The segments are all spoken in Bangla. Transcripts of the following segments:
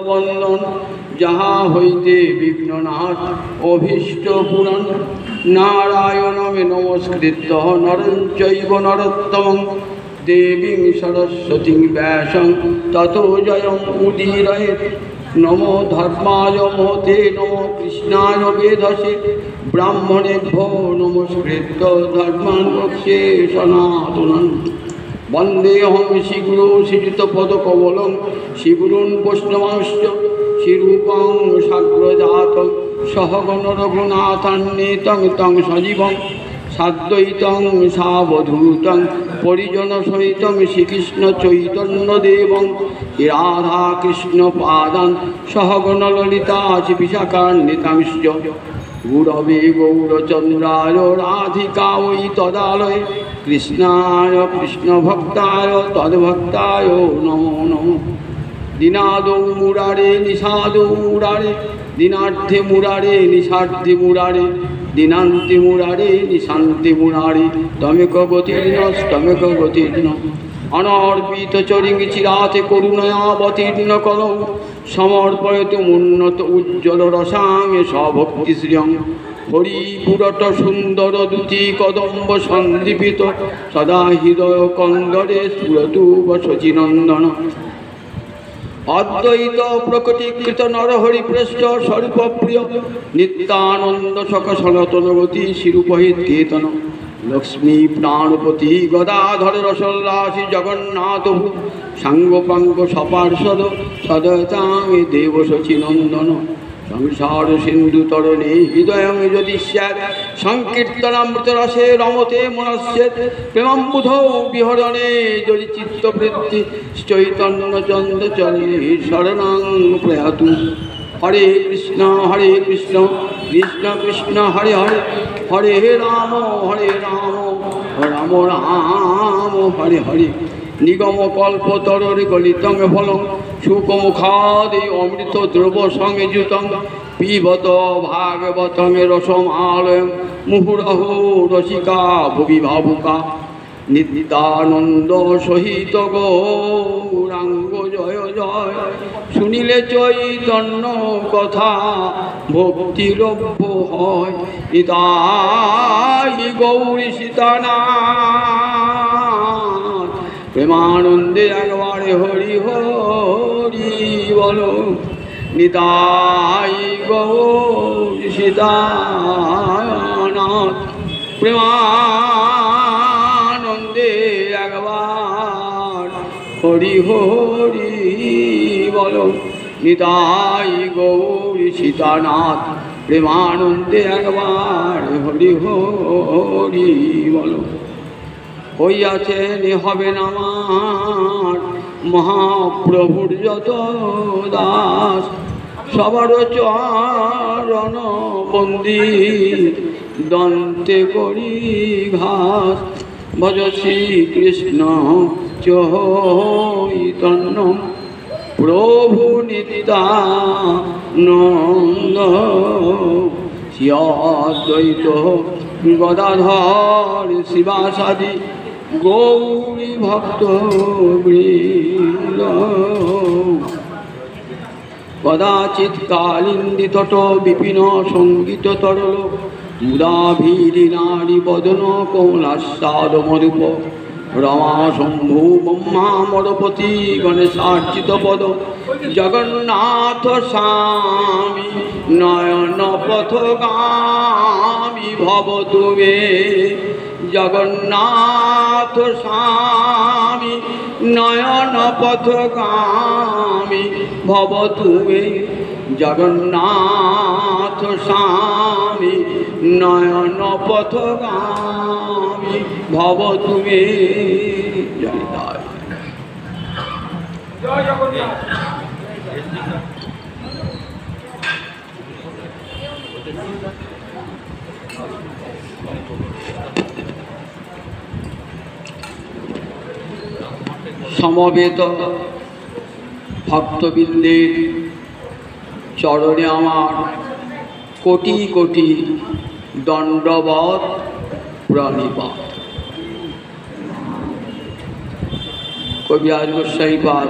বন্দন যাহা হইতে বিঘ্ননাশ অভীষ্ট পুরাণ নারায়ণমে নমস্কৃত্য নরং চৈব নরোত্তমং দেবীং সরস্বতীং ব্যাসং ততো জয়ং উদীরয়েৎ নমো ধর্মায় মহতে নমো কৃষ্ণায় বেদসে ব্রাহ্মণেভ্যো নমস্কৃত্য ধর্মাन् বক্ষ্যে সনাতনम् বন্দেহং শ্রীগুরু শ্রীযুতপদকমলং শ্রীগুরুन् বৈষ্ণবাংশ্চ শ্রীরূপং সাগ্রজাতং সহগণ রঘুনাথান্বিतं तं সজীবং সাদ্বৈতং সাবধূতং পরিজনসহিतं শ্রীকৃষ্ণ চৈতন্যদেবং রাধাকৃষ্ণ পাদান সহগণ ললিতা বিশাখান্বিতাংশ্চ গুরবে গৌরচন্দ্রায় রাধিকাयै তদালয়ে কৃষ্ণায় কৃষ্ণভক্তায় তদ্ভক্তায় নমো নমঃ দিনাদৌ মুরারে নিষাদৌ মুরারে দিনার্থে মুরারে নিষার্থে মুরারে দিনান্তে মুরারে নিশান্তে মুরারে তমেক গতির্নস্তমেক গতির্ন অনর্পিত চরিং চিরাতে করুণয়াবতীর্ণ কলৌ সমর্পয়তু উন্নত উজ্জ্বল রসাং সভক্তিশ্রিয়ং হরিপুরট সুন্দর দুতি কদম্ব সন্দীপিত সদা হৃদয় কন্দরে স্ফুরতু শচীনন্দন অদ্বৈত প্রকটীকৃত নরহরিপৃষ্ঠ স্বরূপপ্রিয় নিত্যানন্দ সখ সনাতন গতি শিরূপহিত কেতন লক্ষ্মী প্রাণপতি গদাধর রসল্লাসী জগন্নাথ সাঙ্গপাঙ্গ সপার্ষদ সদতাং দেব শচীনন্দন সংসার সিন্ধু তরণে হৃদয় যদি স্যাৎ সংকীর্তনামৃত রসে রমতে মনস্যেৎ প্রেমাম্বুধৌ বিহরণে যদি চিত্তবৃত্তি চৈতন্য চন্দ্র চরণে শরণাং প্রয়াতু হরে কৃষ্ণ কৃষ্ণ কৃষ্ণ হরে হরে হরে রাম রাম রাম হরে হরে নিগম কল্পতররে গলিতং ফলং শুকমুখাদি অমৃত দ্রব সংযুতং পিবত ভাগবতং রসমালয়ং মুহুরহো রসিকা ভুবি ভাবুকা নিত্যানন্দ সহিত গৌরাঙ্গ জয় জয় শুনিলে চৈতন্য কথা ভক্তিলভ্য হয় নিতাই গৌরী সীতানাথ প্রেমানন্দে একবারে হরি হরি বলো নিতাই গৌরী সীতানাথ প্রেমানন্দে একবার হরি হরি বলো নিতাই গৌরী সীতানাথ প্রেমানন্দে একবার হরি হরি বলো হইয়াছেন হবেন আমার মহাপ্রভুর যত দাস সবার চরণ বন্দি দন্তে করি ঘাস ভজ শ্রীকৃষ্ণ চৈতন্য প্রভু নিত্যানন্দ শ্রী অদ্বৈত গদাধর শিবাসাদি গৌরী ভক্ত বৃন্দ কদাচিৎ কালিন্দিতট বিপিন সঙ্গীত তরল মুদাভীরি নারী বদন কমলাস্বাদ মরূপ রমা শম্ভু ব্রহ্মা মরপতি গণেশার্চিত পদ জগন্নাথ স্বামী নয়ন পথগামী ভব তুমে জগন্নাথ স্বামী নয়ন পথগামী ভব তুমে জগন্নাথ স্বামী নয়ন পথগামী ভব তুমে জয় জগন্নাথ। সমবেত ভক্তবৃন্দের চরণে আমার কোটি কোটি দণ্ডবত প্রণিপাত। কবিরাজ গোস্বাইপাদ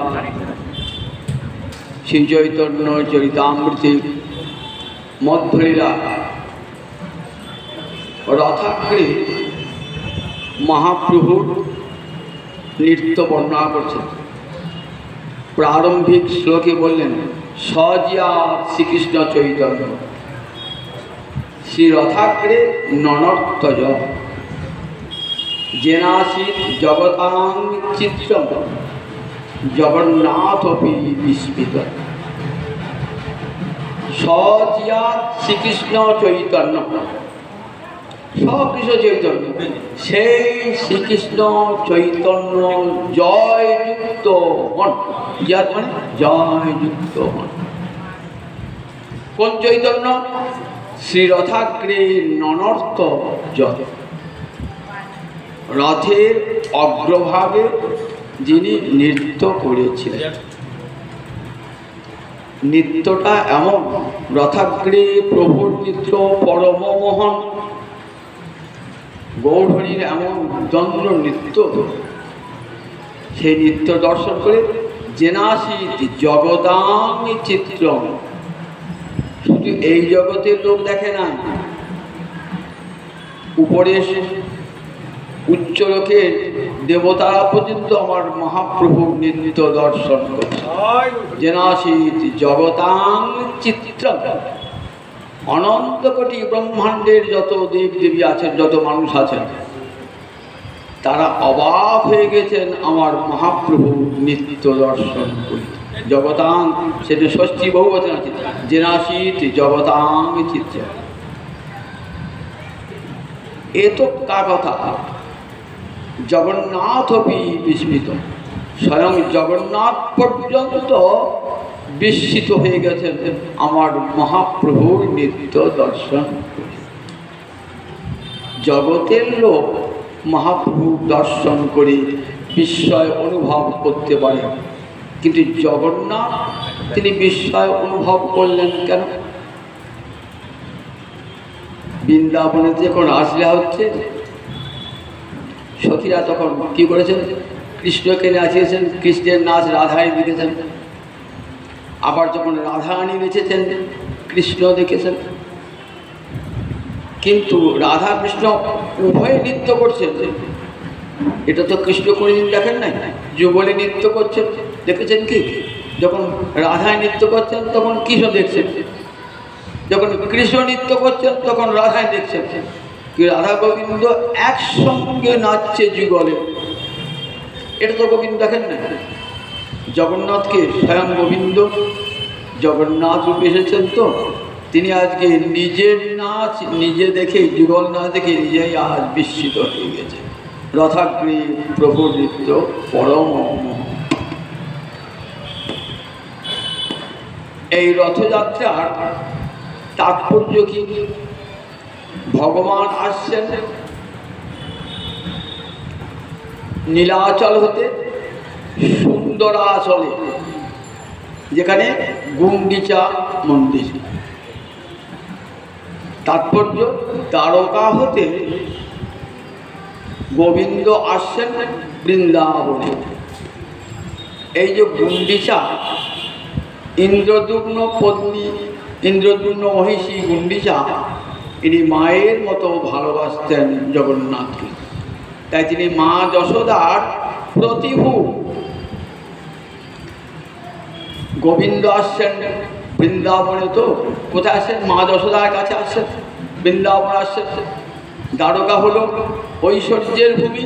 শ্রী চৈতন্য চরিতামৃতে মধ্যলীলা রথাগ্রে মহাপ্রভুর নৃত্য বর্ণনা করছেন। প্রারম্ভিক শ্লোকে বললেন সজিয়া শ্রীকৃষ্ণ চৈতন্য শ্রী রথাগ্রে ননর্তজ জেনাসিত জগতাং চিত্রম জগন্নাথপি বিস্মিত। সজিয়া শ্রীকৃষ্ণ চৈতন্য, সকৃষ্ণ চৈতন্য, সেই শ্রীকৃষ্ণ চৈতন্য জয়যুক্ত হন। জিয়াত মানে জয়যুক্ত হন। কোন চৈতন্য? শ্রীরথাগ্রে ননর্ত জয়, রথের অগ্রভাগে যিনি নৃত্য করেছিলেন। নৃত্যটা এমন, রথাগ্রে প্রভুর নৃত্য পরমমোহন, গৌরহরির এমন দ্বন্দ্ব নৃত্য, সেই নৃত্য দর্শন করে জেনাসিত জগদাং চিত্রম, শুধু এই জগতের লোক দেখে না, উপরে উচ্চ লোকের দেবতারা পর্যন্ত আমার মহাপ্রভুর নৃত্য দর্শন করছে। জেনাসিত জগতাং চিত্রম, অনন্ত কোটি ব্রহ্মাণ্ডের যত দেব দেবী আছেন, যত মানুষ আছেন, তারা অবাক হয়ে গেছেন আমার মহাপ্রভুর নৃত্য দর্শন করে। জগতাং, সেটা ষষ্ঠী বহুবচন আছে, জেনাসিত জগতাং চিত্র। এ তো কা কথা, জগন্নাথপি বিস্মিত, স্বয়ং জগন্নাথ পর্যন্ত বিস্মিত হয়ে গেছেন আমার মহাপ্রভুর নৃত্য দর্শন করে। জগতের লোক মহাপ্রভু দর্শন করে বিস্ময় অনুভব করতে পারে, কিন্তু জগন্নাথ তিনি বিস্ময় অনুভব করলেন কেন? বৃন্দাবনে যখন রাসলীলা হচ্ছে, সখীরা তখন কি করেছেন? কৃষ্ণকে নাচিয়েছেন, কৃষ্ণের নাচ রাধারানী দেখেছেন। আবার যখন রাধারানী নেচেছেন, কৃষ্ণ দেখেছেন। কিন্তু রাধা কৃষ্ণ উভয়ে নৃত্য করছেন, এটা তো কৃষ্ণ কোনোদিন দেখেন নাই। যুগলে নৃত্য করছেন, দেখেছেন কি? যখন রাধায় নৃত্য করছেন তখন কৃষ্ণ দেখছেন, যখন কৃষ্ণ নৃত্য করছেন তখন রাধায় দেখছেন। কি রাধা গোবিন্দ একসঙ্গে নাচছে যুগলে, এটা তো গোবিন্দ দেখেন না। জগন্নাথকে স্বয়ং গোবিন্দ জগন্নাথ রূপে এসেছেন, তো তিনি আজকে নিজের নাচ নিজে দেখে, যুগল না দেখে নিজেই আজ বিস্মিত হয়ে গেছে। রথাগ্রে প্রভুর নৃত্য পরম। এই রথযাত্রার তাৎপর্য কি? ভগবান আসছেন নীলাচল হতে সুন্দরাচলে, যেখানে গুন্ডিচা মন্দির। তাৎপর্য, দ্বারকা হতে গোবিন্দ আসছেন বৃন্দাবনে। এই যে গুন্ডিচা, ইন্দ্রদ্যুম্ন পত্নী, ইন্দ্রদ্যুম্ন মহিষী গুন্ডিচা, ইনি মায়ের মতো ভালোবাসতেন জগন্নাথকে, তাই তিনি মা যশোদার প্রতিভু। গোবিন্দ আসছেন বৃন্দাবনে, তো কোথায় আসছেন? মা যশোদার কাছে আসছেন, বৃন্দাবন আসছেন। দ্বারকা হলো ঐশ্বর্যের ভূমি,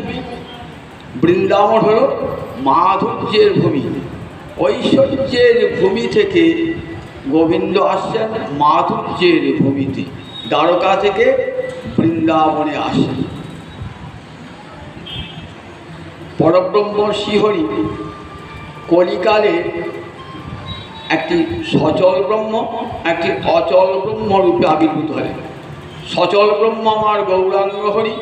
বৃন্দাবন হলো মাধুর্যের ভূমি। ঐশ্বর্যের ভূমি থেকে গোবিন্দ আসছেন মাধুর্যের ভূমিতে, দ্বারকা থেকে বৃন্দাবনে আসেন। পরব্রহ্ম শ্রীহরি কলিকালে একটি সচল ব্রহ্ম, একটি অচল ব্রহ্ম রূপে আবির্ভূত হয়। সচল ব্রহ্ম আমার গৌরাঙ্গ হরি,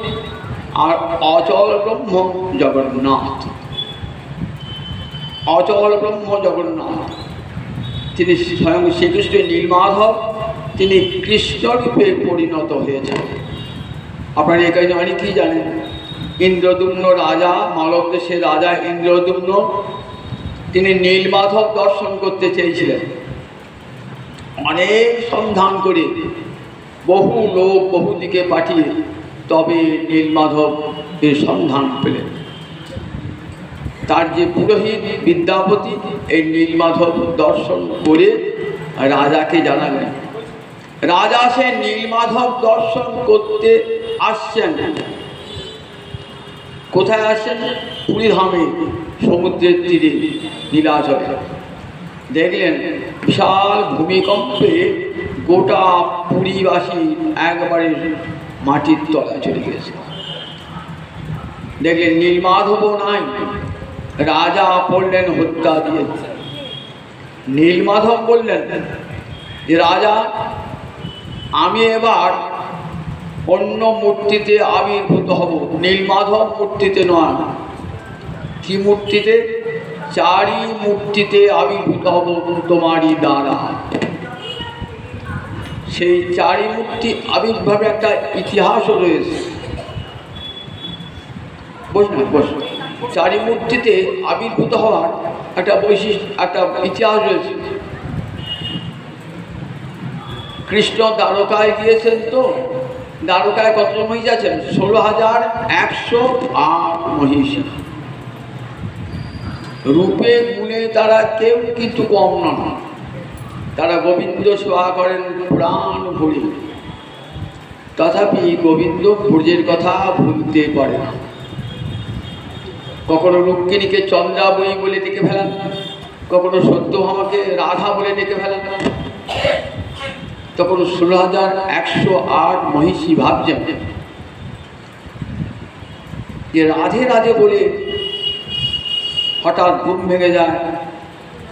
আর অচল ব্রহ্ম জগন্নাথ। অচল ব্রহ্ম জগন্নাথ, তিনি স্বয়ং শ্রীকৃষ্ণের নীলমাধব, তিনি কৃষ্ণরূপে পরিণত হয়েছেন। আপনারা এখানে অনেকেই জানেন, ইন্দ্রদ্যুম্ন রাজা, মালব দেশের রাজা ইন্দ্রদ্যুম্ন, তিনি নীলমাধব দর্শন করতে চেয়েছিলেন। অনেক সন্ধান করে বহু লোক বহু দিকে পাঠিয়ে তবে নীলমাধব এর সন্ধান পেলেন। তার যে পুরোহিত বিদ্যাপতি এই নীলমাধব দর্শন করে রাজাকে জানালেন। রাজা সে নীলমাধব দর্শন করতে আসছেন। কোথায় আসছেন? পুরীধামে, সমুদ্রের তীরে নীলাচলে। দেখলেন বিশাল ভূমিকম্পে গোটা পুরীবাসী একবারে মাটির তলায় চলে গেছে। দেখলেন নীলমাধবও নাই, রাজা পড়লেন হত্যা দিয়ে। নীলমাধব বললেন যে রাজা, আমি এবার অন্য মূর্তিতে আবির্ভূত হব, নীলমাধব মূর্তিতে নয়। কি মূর্তিতে? চারি মূর্তিতে আবির্ভূত হব তোমারই দ্বারা। সেই চারি মূর্তি আবির্ভাবে একটা ইতিহাসও রয়েছে। বুঝলেন? চারি মূর্তিতে আবির্ভূত হওয়ার একটা বৈশিষ্ট্য, একটা ইতিহাস রয়েছে। কৃষ্ণ দ্বারকায় গিয়েছেন, তো দ্বারকায় কত মহিষী আছেন? 16,108 মহিষী। রূপে গুণে তারা কেউ কিন্তু কম নন। তারা গোবিন্দ সেবা করেন প্রাণ ভরে, তথাপি গোবিন্দ ব্রজের কথা ভুলতে পারে না। কখনো রুক্মিণীকে চন্দ্রাবয়ী বলে ডেকে ফেলেন, কখনো সত্যভামাকে রাধা বলে ডেকে ফেলেন। তখন 16,108 মহিষী ভাবছেন যে রাধে রাধে বলে হঠাৎ ঘুম ভেঙে যায়,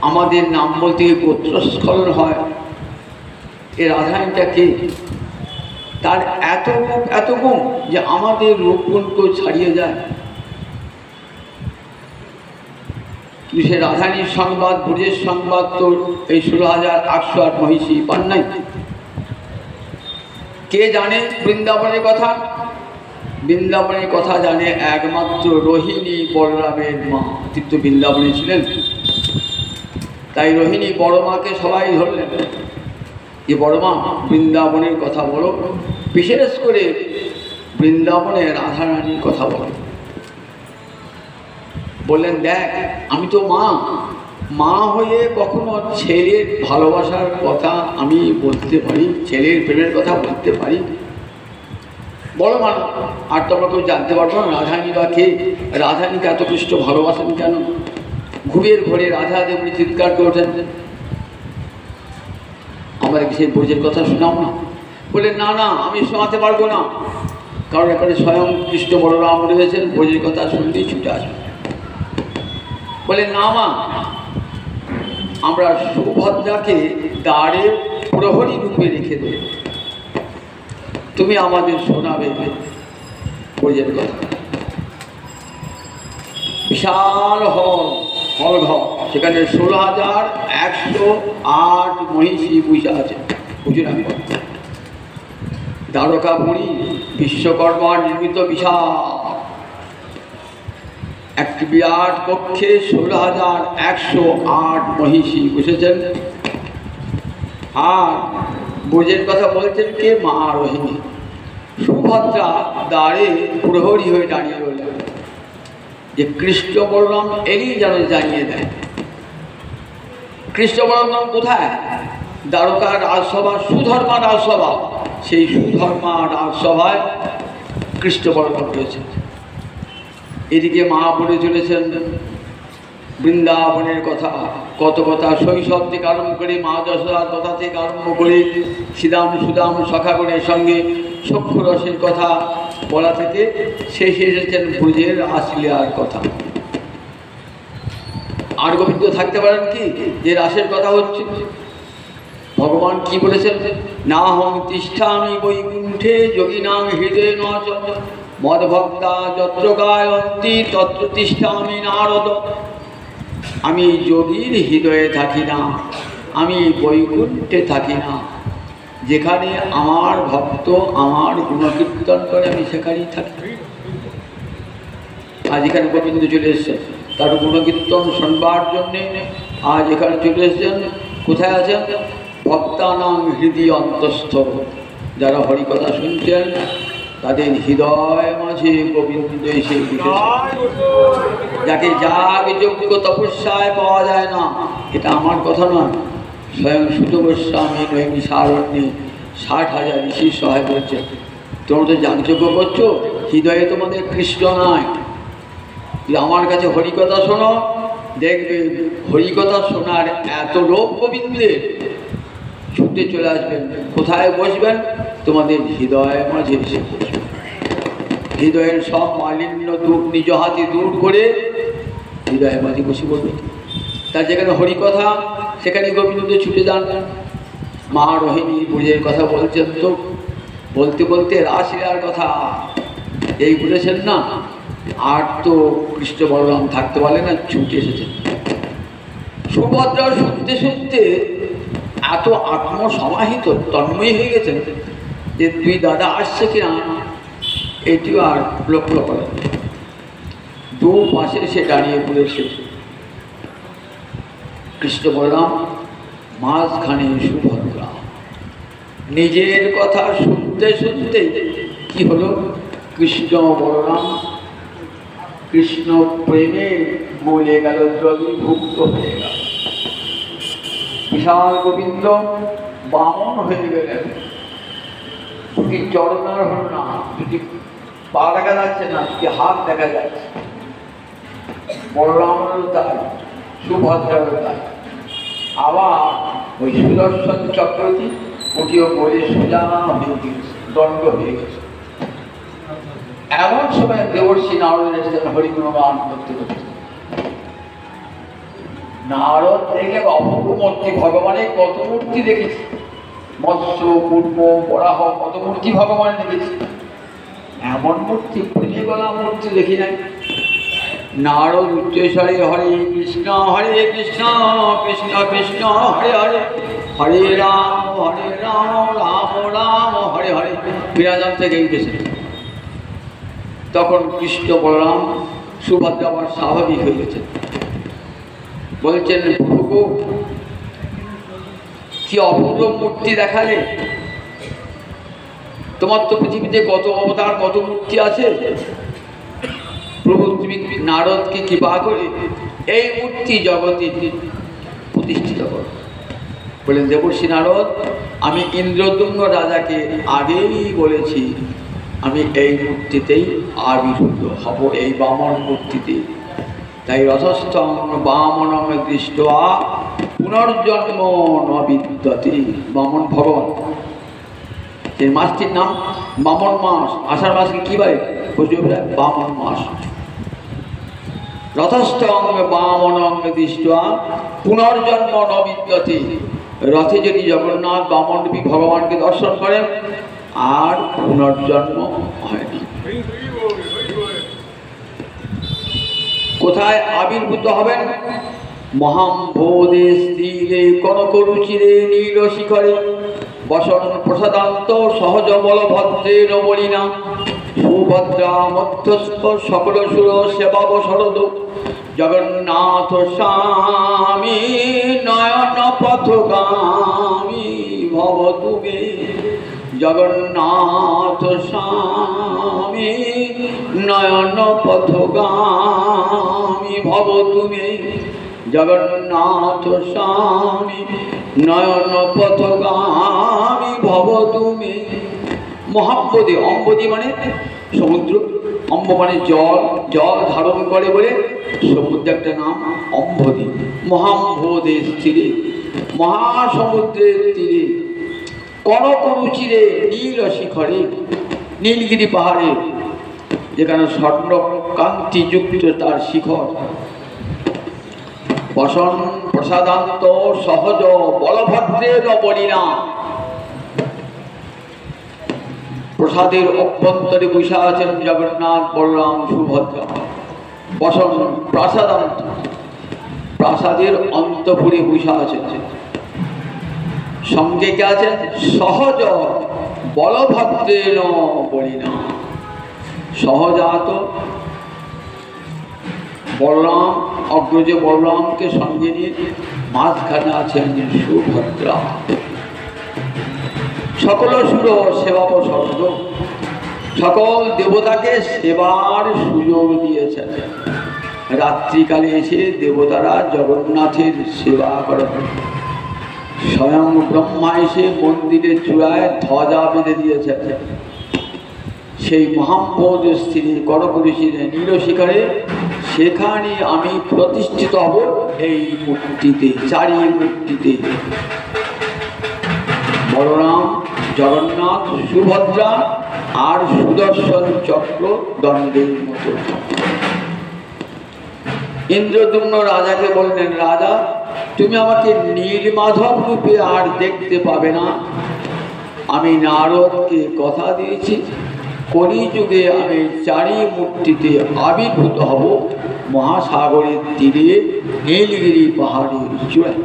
আমাদের নাম বলতে গিয়ে গোত্রস্খলন হয়। এ রাধারানীটা কে? তার এত গুণ যে আমাদের রূপগুণকেও ছাড়িয়ে যায়। কিন্তু সে রাধারানীর সংবাদ, ব্রজের সংবাদ তো এই 16,108 মহিষী পান নাই। কে জানে বৃন্দাবনের কথা? বৃন্দাবনের কথা জানে একমাত্র রোহিণী, বলরামের মা। তিনি তো বৃন্দাবনে ছিলেন, তাই রোহিণী বড় মাকে সবাই ধরলেন যে বড় মা, বৃন্দাবনের কথা বলো, বিশেষ করে বৃন্দাবনের রাধারানীর কথা বলো। বললেন, দেখ আমি তো মা হয়ে কখনো ছেলের ভালোবাসার কথা আমি বলতে পারি, ছেলের প্রেমের কথা বলতে পারি? বড় মা, আর তোমরা কেউ জানতে পারবো না রাধারানী বা কে? রাধারানীকে এত কৃষ্ণ ভালোবাসেন কেন? ঘুমের ঘরে রাধা দেবী চিৎকার করে ওঠেন, আমাদেরকে সেই ব্রজের কথা শোনাও না। বলে, না না, আমি শোনাতে পারবো না, কারণ এখানে স্বয়ং কৃষ্ণ বলরাম রয়েছেন, ব্রজের কথা শুনলেই ছুটে আসবে। বলে, না মা, আমরা সুভদ্রাকে দ্বারে প্রহরী রূপে রেখে দেব, তুমি আমাদের শোনাবে ব্রজের কথা। বিশাল হল ঘর, সেখানে 16,108 মহিষী বসে আছে। বুঝুন, আমি দ্বারকাপুরী বিশ্বকর্মা নির্মিত বিশাল একটি বিরাট কক্ষে 16,108 মহিষী বসেছেন। আর ব্রজের কথা বলছেন কে? মা রোহিণী। সুভদ্রা দ্বারে প্রহরী হয়ে দাঁড়িয়ে রইলেন যে কৃষ্ণ বলরাম এরই যেন জানিয়ে দেয়। কৃষ্ণ বলরাম কোথায়? দ্বারকা রাজসভা, সুধর্মা রাজসভা। সেই সুধর্মা রাজসভায় কৃষ্ণ বলরাম রয়েছে। এদিকে মা বলে চলেছেন বৃন্দাবনের কথা, কত কথা, শৈশব থেকে আরম্ভ করে মা যশোদার কথা থেকে আরম্ভ করে শ্রীরাম সুদাম সখাগণের সঙ্গে সখ্যরসের কথা বলা থেকে শেষে এসেছেন ব্রজের রাসলীলার কথা। আর গোবিন্দ থাকতে পারেন কি যে রাসের কথা হচ্ছে? ভগবান কি বলেছেন? না হং তিষ্ঠামি বৈকুণ্ঠে যোগিনাং হৃদয়ে নচ মদভক্তা যত্র গায়ন্তি তত্র তিষ্ঠামি নারদ। আমি যোগীর হৃদয়ে থাকি না, আমি বৈকুণ্ঠে থাকি না। যেখানে আমার ভক্ত আমার গুণকীর্তন করে আমি সেখানেই থাকি। আজ এখানে গোবিন্দ চলে এসেছে, তার গুণকীর্তন শুনবার জন্যে আজ এখানে চলে এসেছেন। কোথায় আছেন? ভক্তানাং হৃদয় অন্তস্থ, যারা হরিকথা শুনছেন তাদের হৃদয় মাঝে গোবিন্দ এসে যাকে যাগযজ্ঞ তপস্যায় পাওয়া যায় না, এটা আমার কথা নয়, স্বয়ং সুত গোস্বামী নৈমিষারণ্যে 60,000 ঋষির সহায় করছে। তোমরা তো যাগযজ্ঞ করছো, হৃদয়ে তোমাদের কৃষ্ণ নাই। আমার কাছে হরিকথা শোনো, দেখবে হরিকথা শোনার এত লোক গোবিন্দের, ছুটে চলে আসবেন। কোথায় বসবেন? তোমাদের হৃদয় মাঝে এসে বসবেন। হৃদয়ের সব মালিন্য দূর নিজ হাতে দূর করে হৃদয়ের মাঝে বসে বলবে। তার যেখানে হরিকথা সেখানে গোবিন্দ ছুটে যান। মা রোহিণী পুজোর কথা বলছেন, তো বলতে বলতে রাসলীলার কথা এই বলেছেন না, আর তো কৃষ্ণ বলরাম থাকতে পারলে না, ছুটে এসেছেন। সুভদ্রা শুনতে শুনতে এত আত্মসমাহিত তন্ময় হয়ে গেছেন যে দুই দাদা আসছে কিনা এটিও আর লক্ষ্য করেন। দু পাশে সে দাঁড়িয়ে পড়েছে, কৃষ্ণ বলরাম, মাঝখানে সুভদ্রা। নিজের কথা শুনতে শুনতে কি হলো? কৃষ্ণ বলরাম কৃষ্ণ প্রেমে গলে গেল, দ্রবীভূত হয়ে গেল। বিশাল গোবিন্দ বামন হয়ে গেলেন। দুটি চরণার হল না, দুটি পা দেখা যাচ্ছে না, দুটি হাত দেখা যাচ্ছে। বলরামেরও তাই, সুভদ্রারও তাই। আবার ওই সুদর্শন চক্রটি ওটিও বলে সোজা হয়ে গেছে, দণ্ড হয়ে গেছে। এমন সময় দেবর্ষী নারদ এসেছেন হরিগুণ গান করতে করতে। নারদ দেখে অপূর্ব মূর্তি, ভগবানের কত মূর্তি দেখেছি, মৎস্য পূর্ব বরাহ, কত মূর্তি ভগবান দেখেছি, এমন মূর্তি খুঁজে গলা মূর্তি দেখি নাই। নারদ উচ্চস্বরে হরে কৃষ্ণ কৃষ্ণ কৃষ্ণ হরে হরে, হরে রাম রাম রাম হরে হরে, বিরাজন থেকে উঠেছে। তখন কৃষ্ণ বলরাম সুভদ্রা আবার স্বাভাবিক হয়ে গেছে। বলছেন, প্রভু কি অপূর্ব মূর্তি দেখালে, তোমার তো পৃথিবীতে কত অবতার কত মূর্তি আছে, প্রভু তুমি নারদকে কৃপা করে এই মূর্তি জগতে প্রতিষ্ঠিত করো। বলেন, দেবর্ষী নারদ, আমি ইন্দ্রদুম্ন রাজাকে আগেই বলেছি আমি এই মূর্তিতেই আবির্ভূত হব, এই বামন মূর্তিতে। তাই রথস্থং বামনং দৃष्ट्वा পুনর্জন্ম ন বিদ্যতে। বামন ভগবান, সেই মাসটির নাম বামন মাস। আষাঢ় মাসকে কী বলে? বামন মাস। রথস্থং বামনং দৃष्ट्वा পুনর্জন্ম ন বিদ্যতে। রথে যদি জগন্নাথ বামনরূপী ভগবানকে দর্শন করেন আর পুনর্জন্ম হয় না। কোথায় আবির্ভূত হবেন? মহাম্ভোদে স্থিরে কনকরুচিরে নীল শিখরে বসন প্রসাদান্ত সহজ বলভদ্রের বলিনা সুভদ্রা মধ্যস্থ সকল সুর সেবাব শরদ জগন্নাথ স্বামী নয়ন পথগামী ভব তুমি। জগন্নাথ স্বামী নয়ন পথগামী ভব তুমি। জগন্নাথ স্বামী নয়ন পথগামী ভব তুমি। মহাম্বদী, অম্বদী মানে সমুদ্র, অম্ব মানে জল, জল ধারণ করে বলে সমুদ্র একটা নাম অম্বদী। মহাম্বোধে স্থিরে, মহাসমুদ্রের তীরে কনকরুচিরে নীল শিখরে, নীলগিরি পাহাড়ে যেখানে স্বর্ণ কান্তিযুক্ত তার শিখর। বসন প্রসাদান্ত সহজ বলভদ্রের বলিনা, প্রসাদের অভ্যন্তরে বসে আছেন জগন্নাথ বলরাম সুভদ্রা। বসন প্রাসাদান্ত, প্রাসাদের অন্তপুরে বসে আছেন। সঙ্গে কে আছেন? সহজ বলভদ্রের বলিনা। সহজাত বলরাম, অগ্রজ বলরামকে সঙ্গে নিয়ে মাঝখানে আছেন সুভদ্রা। সকল সুর সেবাপসর্গ, সকল দেবতাকে সেবার সুযোগ দিয়েছেন। রাত্রিকালে এসে দেবতারা জগন্নাথের সেবা করেন। স্বয়ং ব্রহ্মা এসে মন্দিরের চূড়ায় ধ্বজা বেঁধে দিয়েছেন। সেই মহাম্পদ স্ত্রী করপুরুষের নীলশিখরে সেখানে আমি প্রতিষ্ঠিত হব, এই মূর্তিতে, চারি মূর্তিতে। বলরাম, জগন্নাথ, সুভদ্রা আর সুদর্শন চক্র দণ্ডের মতো। ইন্দ্রদ্যুম্ন রাজাকে বললেন, রাজা তুমি আমাকে নীলমাধব রূপে আর দেখতে পাবে না। আমি নারদকে কথা দিয়েছি, কলিযুগে আমি চারি মূর্তিতে আবির্ভূত হব, মহাসাগরের তীরে নীলগিরি পাহাড়ের চূড়ায়।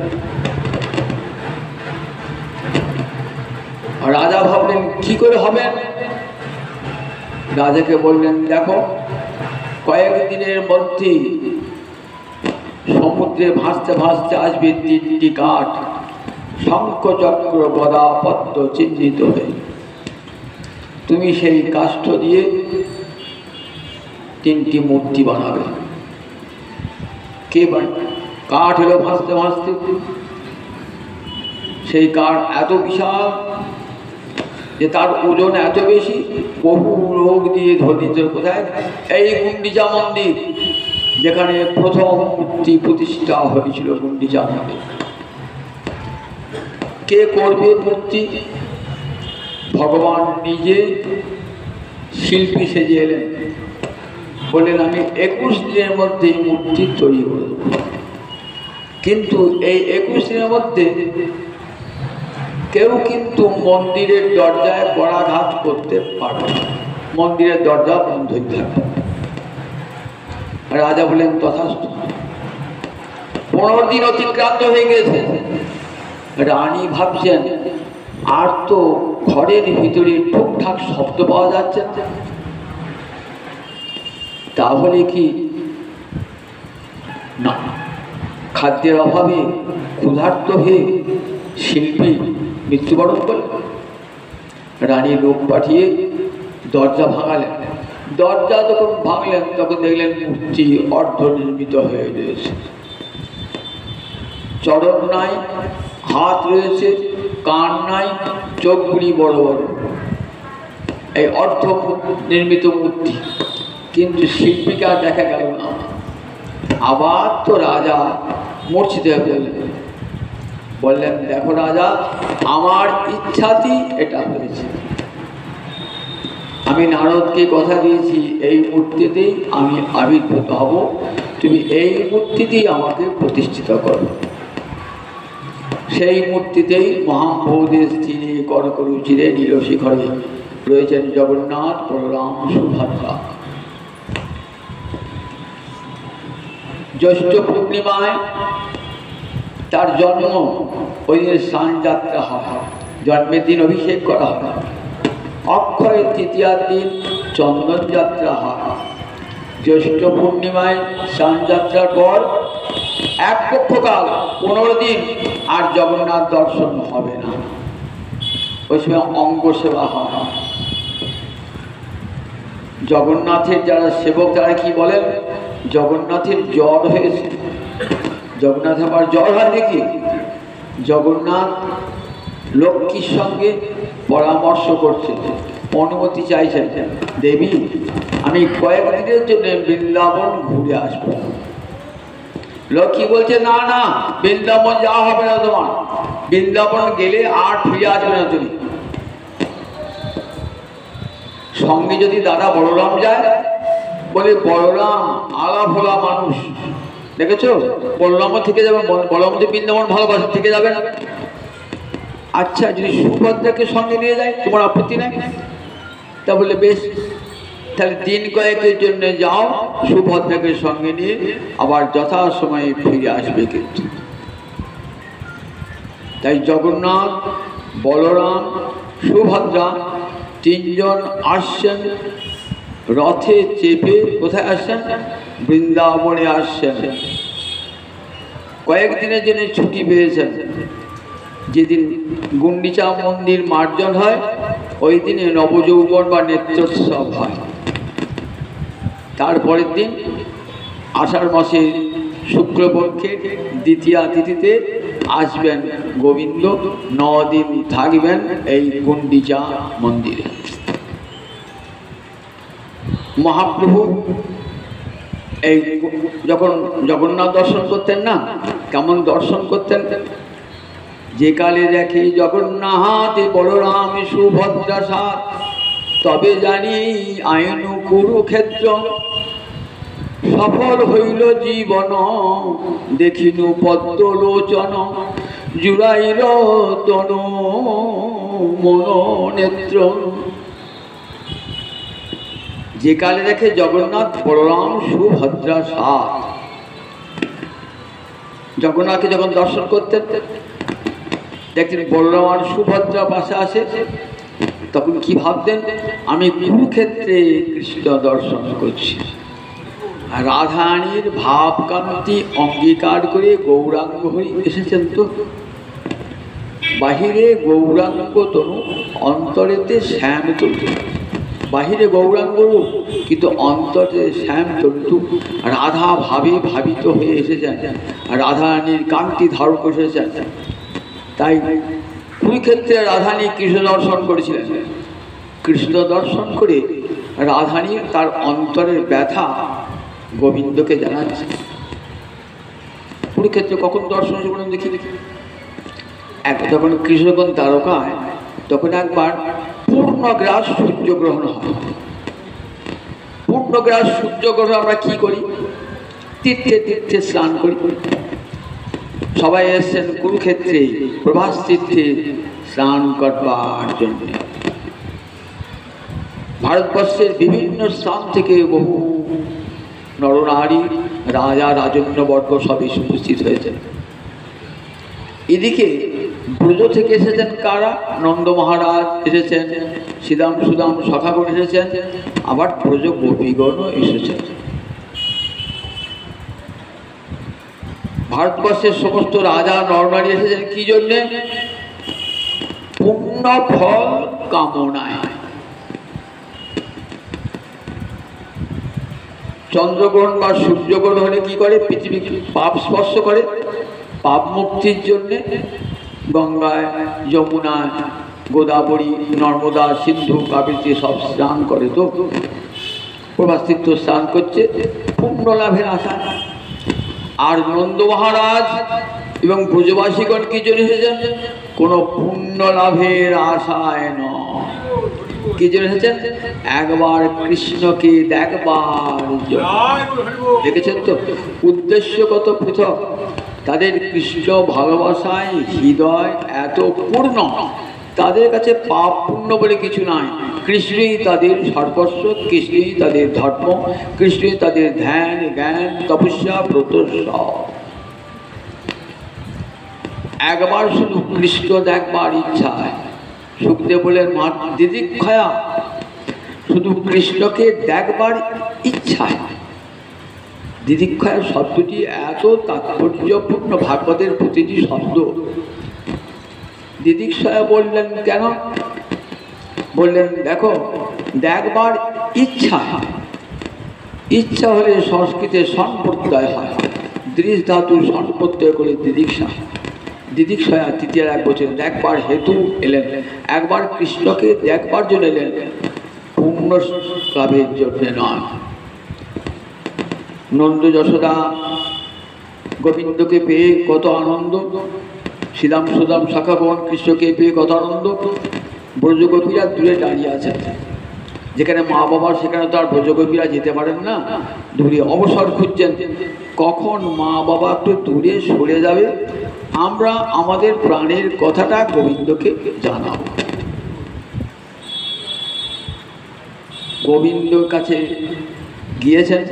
রাজা ভাবলেন কি করে হবে। রাজাকে বললেন, দেখো কয়েকদিনের মধ্যে সমুদ্রে ভাসতে ভাসতে আসবে 3টি কাঠ, শঙ্খ চক্র গদা পদ্ম চিহ্নিত হয়ে। তুমি সেই কাষ্ঠ দিয়ে 3টি মূর্তি বানাবে। কে বানাবে? কাঠ এলো ভাসতে ভাসতে, সেই কাঠ এত বিশাল যে তার ওজন এত বেশি, বহু লোক দিয়ে ধরিত। কোথায়? এই গুন্ডিচা মন্দির, যেখানে প্রথম মূর্তি প্রতিষ্ঠা হয়েছিল, গুন্ডিচা মন্দির। কে করবে মূর্তি? ভগবান নিজে শিল্পী সেজে এলেন, বললেন আমি 21 দিনের মধ্যে মূর্তি তৈরি করে দেব। কিন্তু এই 21 দিনের মধ্যে কেউ কিন্তু মন্দিরের দরজায় করাঘাত করতে পারবে না, মন্দিরের দরজা বন্ধই থাকবে। রাজা বললেন তথাস্তু। 15 দিন অতিক্রান্ত হয়ে গেছে। রানী ভাবছেন আর তো ঘরের ভিতরে টুকটাক শব্দ পাওয়া যাচ্ছে, তাহলে কি না খাদ্যের অভাবে ক্ষুধার্ত হয়ে শিল্পী মৃত্যুবরণ করলেন? রানী লোক পাঠিয়ে দরজা ভাঙালেন। দরজা যখন ভাঙলেন তখন দেখলেন মূর্তি অর্ধনির্মিত হয়ে রয়েছে। চরণ নাই, হাত রয়েছে, কান নাই, চোখগুলি বড় বড়, এই অর্ধ নির্মিত মূর্তি। কিন্তু শিল্পীকে আর দেখা গেল না। আবার তো রাজা মূর্ছিত হয়ে বললেন, দেখো রাজা, আমার ইচ্ছাতেই এটা হয়েছে। আমি নারদকে কথা দিয়েছি এই মূর্তিতেই আমি আবির্ভূত হব, তুমি এই মূর্তিতেই আমাকে প্রতিষ্ঠিত করো। সেই মূর্তিতেই মহাম্পদের স্ত্রী করকরুচিরে নীলশিখরে রয়েছেন জগন্নাথ, বলরাম, সুভদ্রা। জ্যৈষ্ঠ পূর্ণিমায় তার জন্ম, ওই দিন স্নান যাত্রা হয়, জন্মের দিন অভিষেক করা হয়। অক্ষয় তৃতীয়ার দিন চন্দন যাত্রা হয়। জ্যৈষ্ঠ পূর্ণিমায় স্নান যাত্রার পর এক পক্ষকাল 15 দিন আর জগন্নাথ দর্শন হবে না। ওই সময় অঙ্গ সেবা হয়। জগন্নাথের যারা সেবক তারা কি বলেন, জগন্নাথের জ্বর হয়েছে। জগন্নাথ আবার জ্বর হয় নাকি? জগন্নাথ লক্ষ্মীর সঙ্গে পরামর্শ করছেন, অনুমতি চাইছেন, দেবী আমি কয়েকদিনের জন্য বৃন্দাবন ঘুরে আসবো। লক্ষ্মী বলছে, না না, বৃন্দাবন যাওয়া হবে না তোমার, বৃন্দাবন গেলে আর ফিরে আসবে না তুমি। সঙ্গে যদি দাদা বলরাম যায়, বলে বলরাম আলা ভোলা মানুষ, দেখেছো, বলরামও থেকে যাবে, বলরাম যে বৃন্দাবন ভালোবাসে, থেকে যাবে না। আচ্ছা যদি সুভদ্রাকে সঙ্গে নিয়ে যায় তোমার আপত্তি নাই? তা বলে বেশ, তাহলে দিন কয়েকের জন্য যাও, সুভদ্রাকে সঙ্গে নিয়ে আবার যথাসময়ে ফিরে আসবে কিন্তু। তাই জগন্নাথ, বলরাম, সুভদ্রা 3 জন আসছেন রথে চেপে। কোথায় আসছেন? বৃন্দাবনে আসছেন, কয়েকদিনের জন্য ছুটি পেয়েছেন। যেদিন গুন্ডিচা মন্দির মার্জন হয় ওই দিনে নবযৌবন বা নেত্রোৎসব হয়। তারপরের দিন আষাঢ় মাসের শুক্লপক্ষের দ্বিতীয়া তিথিতে আসবেন গোবিন্দ, 9 দিন থাকবেন এই গুন্ডিচা মন্দিরে। মহাপ্রভু এই যখন জগন্নাথ দর্শন করতেন না, কেমন দর্শন করতেন? যে কালে দেখে জগন্নাথ বলরাম সুভদ্রা সাথ, তবে জানি আইন কুরুক্ষেত্র, সফল হইল জীবন দেখিনু পদ্মলোচন, জুড়াইল তনু মনোনেত্র। যে কালে দেখে জগন্নাথ বলরাম সুভদ্রা সাথ, জগন্নাথকে যখন দর্শন করতেন দেখতেন বলরাম আর সুভদ্রা পাশে আসে, তখন কি ভাবতেন? আমি কুরুক্ষেত্রে কৃষ্ণ দর্শন করছি। রাধারানীর ভাবকান্তি অঙ্গীকার করে গৌরাঙ্গ হয়ে এসেছেন। তো বাহিরে গৌরাঙ্গ তনু, অন্তরেতে শ্যাম তনু। বাহিরে গৌরাঙ্গ কিন্তু অন্তরে শ্যাম তনু। রাধা ভাবে ভাবিত হয়ে এসেছেন, রাধারানীর কান্তি ধারণ করে এসেছেন। তাই কুরুক্ষেত্রে রাধারানী কৃষ্ণ দর্শন করেছিলেন। কৃষ্ণ দর্শন করে রাধারানী তার অন্তরের ব্যথা গোবিন্দকে জানাচ্ছে। কুরুক্ষেত্রে কখন দর্শন হয়েছে বলুন দেখি? যখন কৃষ্ণগণ দ্বারকায়, তখন একবার পূর্ণগ্রাস সূর্যগ্রহণ হয়। পূর্ণগ্রাস সূর্যগ্রহণ আমরা কি করি? তীর্থে তীর্থে স্নান করি। সবাই এসছেন কুরুক্ষেত্রে প্রভাস তীর্থে স্নান করবার জন্য। ভারতবর্ষের বিভিন্ন স্থান থেকে বহু নরনারী, রাজা রাজন্যবর্গ সবই উপস্থিত হয়েছেন। এদিকে ব্রজ থেকে এসেছেন কারা? নন্দ মহারাজ এসেছেন, শ্রীদাম সুদাম সখাগণ এসেছেন, আবার ব্রজ গোপীগণও এসেছেন। ভারতবর্ষের সমস্ত রাজা নরনারী এসেছেন কি জন্যে? পুণ্য ফল কামনায়। চন্দ্রগ্রহণ বা সূর্যগ্রহণ হলে কি করে? পৃথিবী পাপ স্পর্শ করে, পাপ মুক্তির জন্যে গঙ্গায়, যমুনায়, গোদাবরী, নর্মদা, সিন্ধু, কাবেরীতে সব স্নান করে। তো প্রভাস তীর্থ স্নান করছে পুণ্য লাভের আশায়। আর নন্দ মহারাজ এবং ব্রজবাসীগণ কি জন্য এসেছেন? কোনো পুণ্য লাভের আশায় নয়। কি জন্য এসেছেন? একবার কৃষ্ণকে দেখবার জন্য। দেখেছেন তো উদ্দেশ্য কত পৃথক। তাদের কৃষ্ণ ভালোবাসায় হৃদয় এত পূর্ণ, তাদের কাছে পাপ পুণ্য বলে কিছু নাই। কৃষ্ণই তাদের সর্বস্ব, কৃষ্ণই তাদের ধর্ম, কৃষ্ণই তাদের ধ্যান, জ্ঞান, তপস্যা, ব্রত সব। একবার শুধু কৃষ্ণ দেখবার ইচ্ছায় সুখদেব বলেন মা দিদিক্ষয়া, শুধু কৃষ্ণকে দেখবার ইচ্ছায়। দিদিক্ষয়া শব্দটি এত তাৎপর্যপূর্ণ, ভাগবতের প্রতিটি শব্দ। দিদিক্ষয়া বললেন কেন? বললেন দেখো, দেখবার ইচ্ছা, ইচ্ছা হলে সংস্কৃতে সন্প্রত্যয় হয়, দৃশ ধাতু সন্প্রত্যয় করে দিদিক্ষা। দিদিক্ষয়া তৃতীয় এক বছর দেখবার হেতু এলেন, একবার কৃষ্ণকে দেখবার জন্য এলেন, পুণ্য লাভের জন্য নয়। নন্দ যশোদা গোবিন্দকে পেয়ে কত আনন্দ, শ্রীদাম সুদাম শাখাগণ কৃষ্ণকে পেয়ে কত আনন্দ। ব্রজগোপীরা দূরে দাঁড়িয়ে আছেন, যেখানে মা বাবা সেখানে তো আর ব্রজগোপীরা যেতে পারেন না, দূরে অবসর খুঁজছেন কখন মা বাবা একটু দূরে সরে যাবে, আমরা আমাদের প্রাণের কথাটা গোবিন্দকে জানাবো। গোবিন্দর কাছে গিয়েছেন,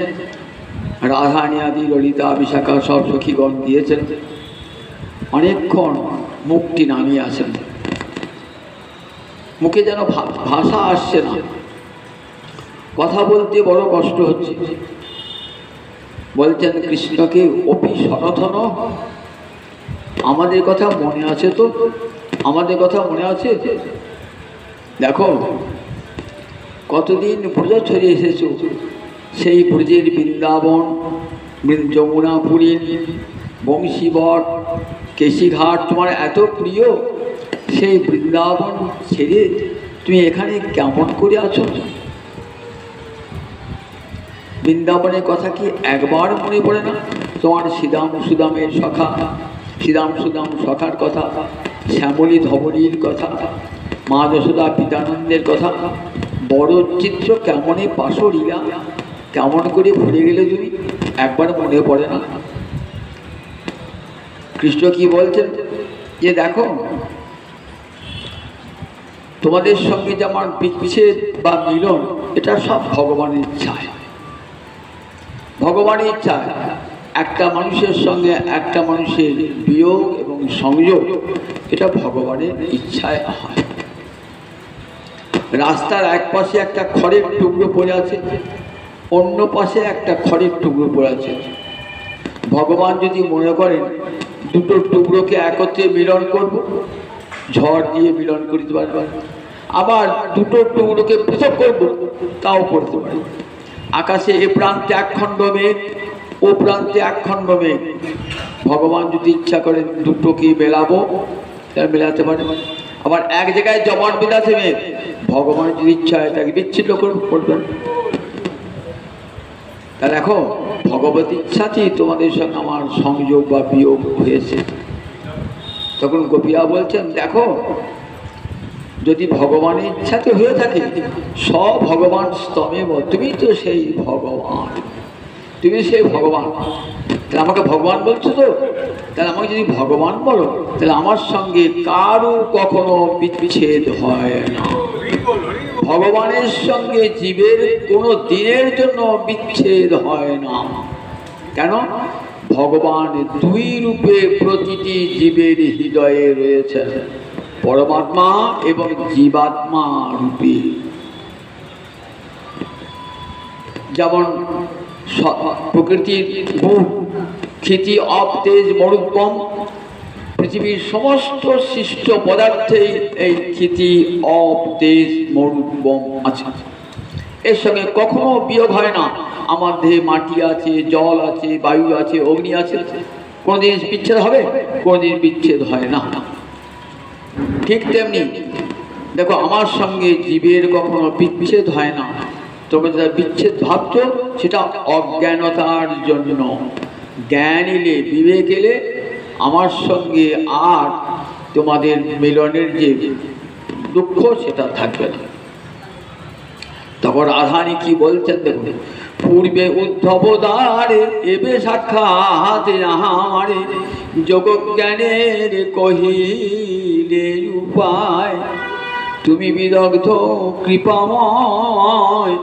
রাধারানী আদি ললিতা বিশাখা সব সখীগণ দিয়েছেন। অনেকক্ষণ মুখটি নামিয়ে আসেন, মুখে যেন ভাষা আসছে না, কথা বলতে বড় কষ্ট হচ্ছে। বলছেন কৃষ্ণকে অপি সনাতন। আমাদের কথা মনে আছে তো? আমাদের কথা মনে আছে? দেখো কতদিন ব্রজ ছড়িয়ে এসেছ, সেই ব্রজের বৃন্দাবন, যমুনাপুরী, বংশীবট, কেশিঘাট তোমার এত প্রিয়। সেই বৃন্দাবন ছেড়ে তুমি এখানে কেমন করে আছো? বৃন্দাবনের কথা কি একবার মনে পড়ে না? তোমার শ্রীরাম সুদামের সখা, শ্রীরাম সুদাম সখার কথা, শ্যামলী ধবলীর কথা, মা যশোদা পিতানন্দের কথা, বড় চিত্র কেমনে পাশরীলা কেমন করে ভুলে গেলে তুমি? একবার মনে পড়ে না? কৃষ্ণ কি বলছেন যে দেখো তোমাদের সঙ্গে যে আমার বিচ্ছেদ বা মিলন, এটা সব ভগবানের ইচ্ছায়। ভগবানের ইচ্ছায় একটা মানুষের সঙ্গে একটা মানুষের বিয়োগ এবং সংযোগ, এটা ভগবানের ইচ্ছায় হয়। রাস্তার এক পাশে একটা খড়ের টুকরো পড়ে আছে, অন্য পাশে একটা খড়ের টুকরো পড়ে আছে। ভগবান যদি মনে করেন দুটো টুকরোকে একত্রে মিলন করব, ঝড় দিয়ে মিলন করতে পারবেন। আবার দুটো টুকরোকে পৃথক করব, তাও করতে পারি। আকাশে এ প্রান্তে একখণ্ড মেঘ, ও প্রান্তে একখণ্ড মেঘ, ভগবান যদি ইচ্ছা করেন দুটোকে মেলাবো, তাহলে মেলাতে পারে। আবার এক জায়গায় জমাট বেঁধে আছে মেঘ, ভগবান যদি ইচ্ছা হয় তাকে বিচ্ছিন্ন করবেন। তাহলে দেখো ভগবত ইচ্ছাতেই তোমাদের সঙ্গে আমার সংযোগ বা বিয়োগ হয়েছে। তখন গোপীরা বলছেন দেখো যদি ভগবানের ইচ্ছাতে হয়ে থাকে, সব ভগবান স্তমে, তুমি তো সেই ভগবান, তুমি সেই ভগবান। তাহলে আমাকে ভগবান বলছো তো? তাহলে আমাকে যদি ভগবান বলো, তাহলে আমার সঙ্গে কারো কখনো বিচ্ছেদ হয় না। ভগবানের সঙ্গে জীবের কোনো দিনের জন্য বিচ্ছেদ হয় না। কেন? ভগবান দুই রূপে প্রতিটি জীবের হৃদয়ে রয়েছে, পরমাত্মা এবং জীবাত্মা রূপে। যেমন প্রকৃতির রূপ ক্ষিতি অপ তেজ মরুদ্গম, পৃথিবীর সমস্ত সৃষ্ট পদার্থেই এই ক্ষিতি অপ তেজ মরুদ্গম আছে। এর সঙ্গে কখনো বিয়োগ হয় না। আমার দেহে মাটি আছে, জল আছে, বায়ু আছে, অগ্নি আছে, কোনোদিন বিচ্ছেদ হবে? কোনোদিন বিচ্ছেদ হয় না। ঠিক তেমনি দেখো আমার সঙ্গে জীবের কখনো বিচ্ছেদ হয় না। তোমরা যেটা বিচ্ছেদ ভাবছ সেটা অজ্ঞানতার জন্য। জ্ঞান এলে, বিবেক এলে আমার সঙ্গে আর তোমাদের মিলনের যে দুঃখ সেটা থাকবে না। তখন রাধারানী কি বলছেন দেখুন, পূর্বে উদ্ধব দ্বারে এবে সাক্ষাৎ আমারে, যোগ জ্ঞানের কহিলে উপায়, তুমি বিদগ্ধ কৃপাময়,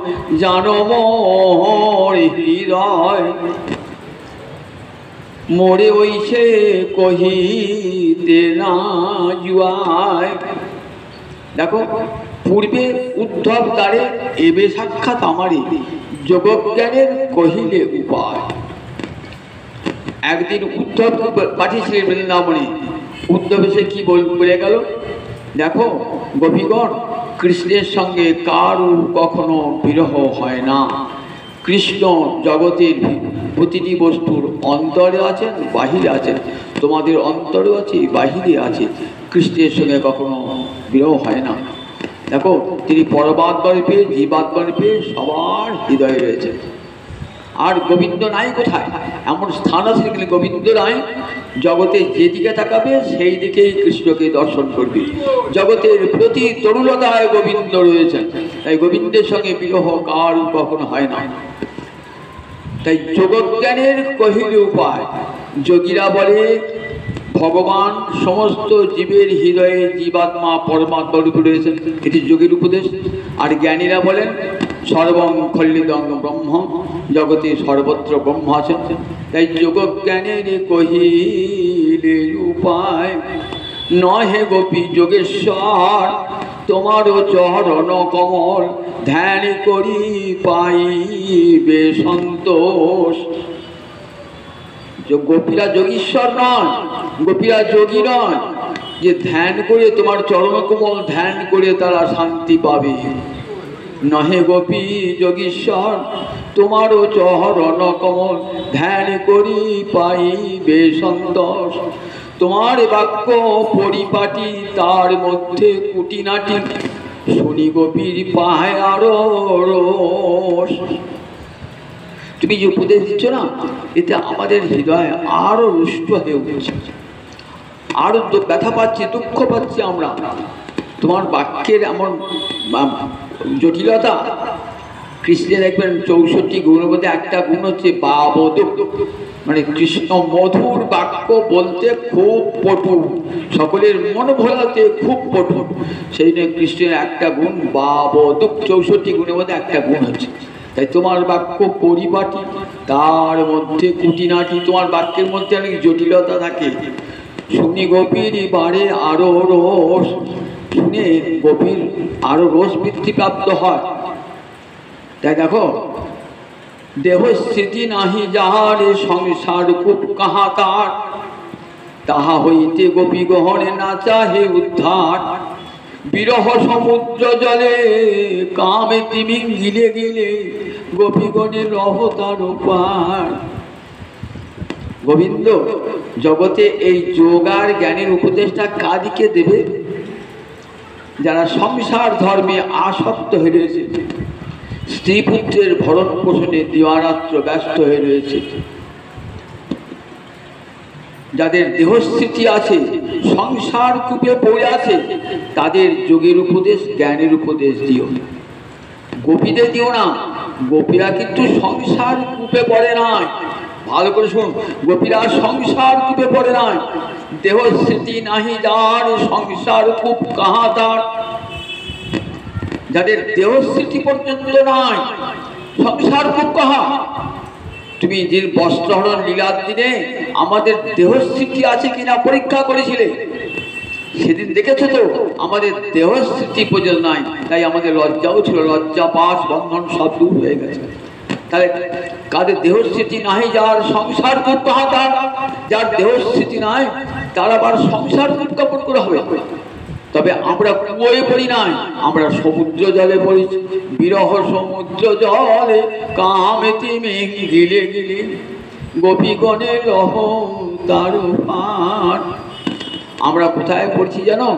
জানো মোর হৃদয়, মোরে ওইছে কহিতে না জুয়ায়। দেখো পূর্বে উদ্ধব দ্বারে এবে সাক্ষাৎ আমারে, যোগজ্ঞানের কহিলে উপায়। একদিন উদ্ধব পাঠিয়েছিলেন বৃন্দাবনে। উদ্ধব এসে কি বলে গেল, দেখো গোপীগণ, কৃষ্ণের সঙ্গে কারও কখনো বিরহ হয় না। কৃষ্ণ জগতের প্রতিটি বস্তুর অন্তরে আছেন, বাহিরে আছেন। তোমাদের অন্তরে আছে, বাহিরে আছে। কৃষ্ণের সঙ্গে কখনো বিরহ হয় না। দেখো তিনি পরমাত্মা রূপে, জীবাত্মা রূপে সবার হৃদয়ে রয়েছে। আর গোবিন্দ নাই কোথায়? এমন স্থান আছে যেখানে গোবিন্দ নাই। জগতে যেদিকে তাকাবে সেই দিকেই কৃষ্ণকে দর্শন করবে। জগতের প্রতি তরুলতায় গোবিন্দ রয়েছেন, তাই গোবিন্দের সঙ্গে বিরহ কার কখনো হয় না। তাই যোগজ্ঞানের কহিলে উপায়। যোগীরা বলে ভগবান সমস্ত জীবের হৃদয়ে জীবাত্মা পরমাত্মা রূপে রয়েছেন, এটি যোগীর উপদেশ। আর জ্ঞানীরা বলেন সর্বং খল্লিদং ব্রহ্ম, জগতে সর্বত্র ব্রহ্ম আছেন। তাই যোগজ্ঞানের কহিলে উপায়, নহে গোপী যোগেশ্বর, তোমারও চরণ কমল, ধ্যান করি পাইবে সন্তোষ। যে গোপীরা যোগীশ্বর নয়, গোপীরা যোগী নয়, যে ধ্যান করে তোমার চরণকমল ধ্যান করে তারা শান্তি পাবে। নহে গোপী যোগীশ্বর তোমারও চরণ কমল ধ্যান করি পাইবে সন্তোষ। তোমার বাক্য পরিপাটি তার মধ্যে কুটিনাটি শুনি গোপীর পায় আরো রোষ। তুমি যে উপদেশ দিচ্ছ না, এতে আমাদের হৃদয় আরো রুষ্ট হয়ে উঠছে, আরো ব্যথা পাচ্ছি, দুঃখ পাচ্ছি আমরা। তোমার বাক্যের এমন জটিলতা। কৃষ্ণের দেখবেন 64 গুণের মধ্যে একটা গুণ হচ্ছে বাবদুক, মানে কৃষ্ণ মধুর বাক্য বলতে খুব পটু, সকলের মন ভোলাতে খুব পটু। সেই জন্য কৃষ্ণের একটা গুণ বাবদুক, 64 গুণের মধ্যে একটা গুণ হচ্ছে। তাই তোমার বাক্য পরিপাটি তার মধ্যে কুটিনাটি, তোমার বাক্যের মধ্যে অনেক জটিলতা থাকে। শুনি গোপীর বারে আরো রোষ, শুনে গোপীর আরো রোষ বৃদ্ধিপ্রাপ্ত হয়। তাই দেখো, দেহ স্থিতি নাহি যাহার সংসার কূপ কাহা তার, তাহা হইতে গোপী গহনে না চাহে উদ্ধার। বিরহ সমুদ্র জলে কামে তিমি গিলে গিলে গোপীগণে রহ তার পার। গোবিন্দ জগতে এই যোগার জ্ঞানের উপদেশটা কাদিকে দেবে? যারা সংসার ধর্মে আসক্ত হয়ে রয়েছে, স্ত্রী পুত্রের ভরণ পোষণে দিবারাত্র ব্যস্ত হয়ে রয়েছে, যাদের দেহস্থিতি আছে, সংসার কূপে পড়ে আছে, তাদের যোগের উপদেশ জ্ঞানের উপদেশ দিও। গোপীদের দিও না। গোপীরা কিন্তু সংসার কূপে পড়ে নাই, ভালো করে শুন, গোপীরা সংসার কূপে পড়ে নাই। দেহস্থিতি নাহি যার সংসার কূপ কাহা তার, যাদের দেহস্থিতি পর্যন্ত নাই সংসার কূপ কাহা। তুমি যে বস্ত্রহরণ লীলার দিনে আমাদের দেহস্থিতি আছে কিনা পরীক্ষা করেছিলে, সেদিন দেখেছো তো আমাদের দেহস্থিতি পর্যন্ত নাই। তাই আমাদের লজ্জাও ছিল, লজ্জা পাশ বন্ধন সব দূর হয়ে গেছে। তাহলে কাদের দেহস্থিতি নাই, যার সংসার কূপ কাহা তার, যার দেহস্থিতি নাই তার আবার সংসার কূপ কাপড় করে হবে। তবে আমরা কুয়োয় পড়ি নাই, আমরা সমুদ্র জলে পড়েছি। বিরহ সমুদ্র জলে কামে তিমি গিলে গিলে গোপীগণে লহ তার পার। আমরা কোথায় পড়ছি জানো?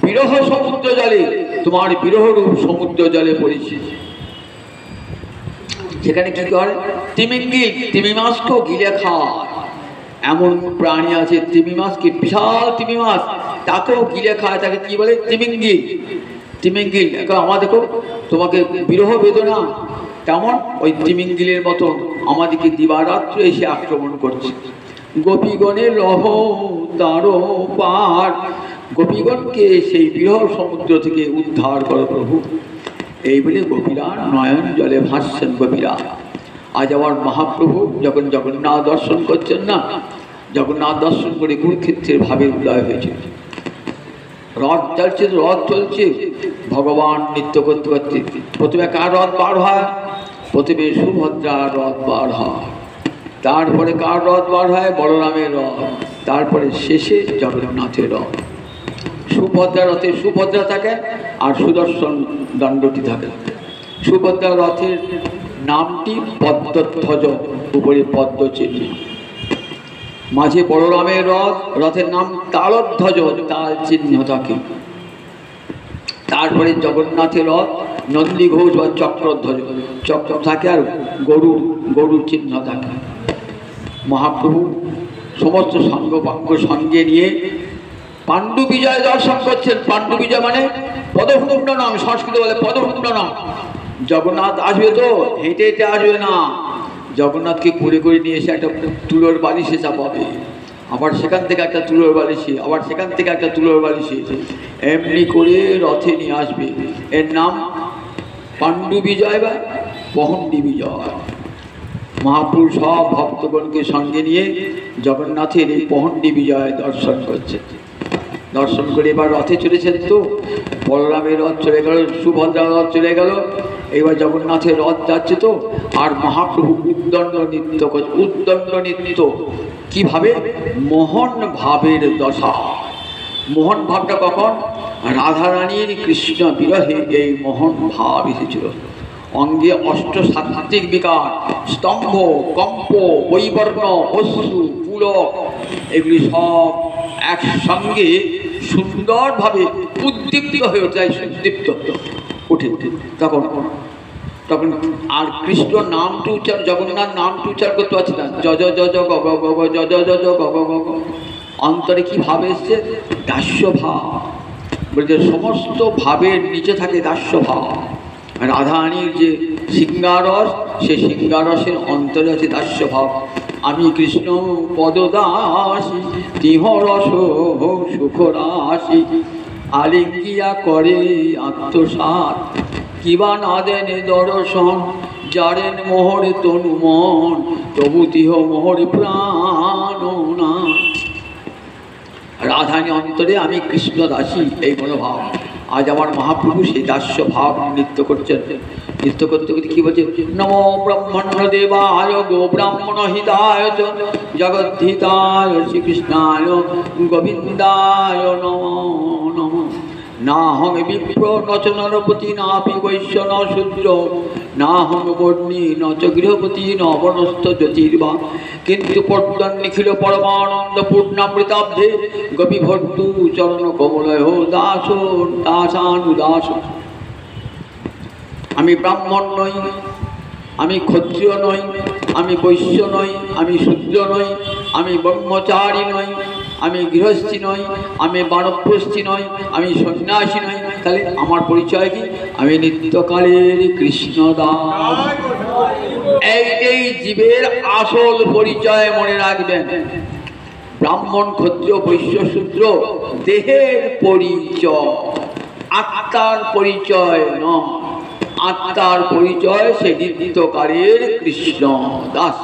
বিরহ সমুদ্র জলে, তোমার বিরহরূপ সমুদ্র জলে পড়েছি। সেখানে কি করে? তিমিঙ্গিল, তিমি মাছকেও গিলে খাওয়া। এমন প্রাণী আছে তিমি মাছকে, বিশাল তিমি মাছ, তাকেও গিলে খায়। তাকে কি বলে? তিমিঙ্গিল। তিমিঙ্গিল আমার দেখো, তোমাকে বিরহ বেদনা, তেমন ওই তিমিঙ্গিলের মতন আমাদেরকে দিবারাত্র এসে আক্রমণ করছে। গোপীগণে লহ তার পার, গোপীগণকে সেই বিরহ সমুদ্র থেকে উদ্ধার করো প্রভু। এই বলে গোপীরা নয়ন জলে ভাসছেন। গোপীরা আজ আমার মহাপ্রভু যখন জগন্নাথ দর্শন করছেন না, জগন্নাথ দর্শন করে কুরুক্ষেত্রের ভাবের উদয় হয়েছে। রথ চলছে, রথ চলছে, ভগবান নৃত্য করতে করতে প্রথমে কার রথ বার হয়? প্রথমে সুভদ্রার রথ বার হয়, তারপরে কার রথ বার হয়? বলরামের রথ, তারপরে শেষে জগন্নাথের রথ। সুভদ্রা রথে সুভদ্রা থাকেন আর সুদর্শন দণ্ডটি থাকে। সুভদ্রা রথের নামটি পদ্মধ্বজ, উপরে পদ্ম চিহ্ন। মাঝে বলরামের রথ, রথের নাম তালধ্বজ, তাল চিহ্ন থাকে। তারপরে জগন্নাথের রথ নন্দী ঘোষ বা চক্রধ্বজ, চক্র থাকে, আর গরুর চিহ্ন থাকে। মহাপ্রভু সমস্ত সাঙ্গপাঙ্গ সঙ্গে নিয়ে পাণ্ডু বিজয় দর্শন করছেন। পাণ্ডু বিজয় মানে পদমুণ্ডনম, সংস্কৃত বলে পদমুণ্ডনম। জগন্নাথ আসবে তো হেঁটে হেঁটে আসবে না, জগন্নাথকে করে করে নিয়ে এসে একটা তুলোর বালিশে চাপাবে, আবার সেখান থেকে একটা তুলোর বালিশে, আবার সেখান থেকে একটা তুলোর বালিশে, এমনি করে রথে নিয়ে আসবে। এর নাম পাণ্ডু বিজয় বা পহণ্ডি বিজয়। মহাপুরুষ সব ভক্তগণকে সঙ্গে নিয়ে জগন্নাথের এই পহণ্ডি বিজয় দর্শন করছে। দর্শন করে এবার রথে চলেছেন তো, বলরামের রথ চলে গেল, সুভদ্রার রথ চলে গেল, এবার জগন্নাথের রথ যাচ্ছে তো, আর মহাপ্রভু উদ্দণ্ড নৃত্য করছে। উদ্দণ্ড নৃত্য কিভাবে? মোহন ভাবের দশা। মোহন ভাবটা কখন? রাধারানীর কৃষ্ণ বিরহে এই মোহন ভাব এসেছিল। অঙ্গে অষ্ট সাত্ত্বিক বিকার, স্তম্ভ, কম্প, বৈবর্ণ, অশ্রু, পুলক, এগুলি সব একসঙ্গে সুন্দরভাবে উদ্দীপ্ত হয়ে ওঠে। উদ্দীপ্ত উঠে তখন তখন আর কৃষ্ণ নামটি উচ্চারণ, জগন্নাথ নামটি উচ্চারণ করতে পারছি না। যজ যজ গ গ গ গ যজ যজ গ গ গ গ। অন্তরে কি ভাব এসছে? দাস্য ভাব। বলছে সমস্ত ভাবের নিচে থাকে দাস্য ভাব। রাধারানীর যে সিংহারস, সে সিংহারসের অন্তরে আছে দাস্য ভাব। আমি কৃষ্ণ পদদাসী, তিহ রস সুখরাশি, আলিঙ্গিয়া করে আত্মসাৎ, কিবা না দেন দর্শন, জারেন মোহর তনু মন, তবু তিহ মোহর প্রাণ না। রাধারানী অন্তরে আমি কৃষ্ণ দাসী, এই মনোভাব। আজ আমার মহাপ্রভু সেই দাস্য ভাব নৃত্য করছেন। নৃত্য করতে করতে কী বলছে? নমো ব্রহ্মণ্য দেবায় গো ব্রাহ্মণ হিতায় জগদ্ধিতায় শ্রীকৃষ্ণায় গোবিন্দায় নমো নমঃ। না হং বিপ্র নচ নরপতি, নাপি বৈশ্য ন শূদ্র, না হং বর্ণী নচ গৃহপতি, ন বনস্থ জ্যোতির্বা, কিন্তু পর্দন নিখিল পরমানন্দ পূর্ণামৃতাব্ধে, গোপীভর্তু চরণ কমলয় দাস দাসানুদাস। আমি ব্রাহ্মণ নই, আমি ক্ষত্রিয় নই, আমি বৈশ্য নই, আমি শূদ্র নই, আমি ব্রহ্মচারী নই, আমি গৃহস্থী নই, আমি বানপ্রস্থী নই, আমি সন্ন্যাসী নই। তাহলে আমার পরিচয় কি? আমি নিত্যকালের কৃষ্ণদাস। এইটাই জীবের আসল পরিচয়, মনে রাখবেন। ব্রাহ্মণ, ক্ষত্রিয়, বৈশ্য, শূদ্র দেহের পরিচয়, আত্মার পরিচয় নয়। আত্মার পরিচয় সে নিত্যকালের কৃষ্ণ দাস।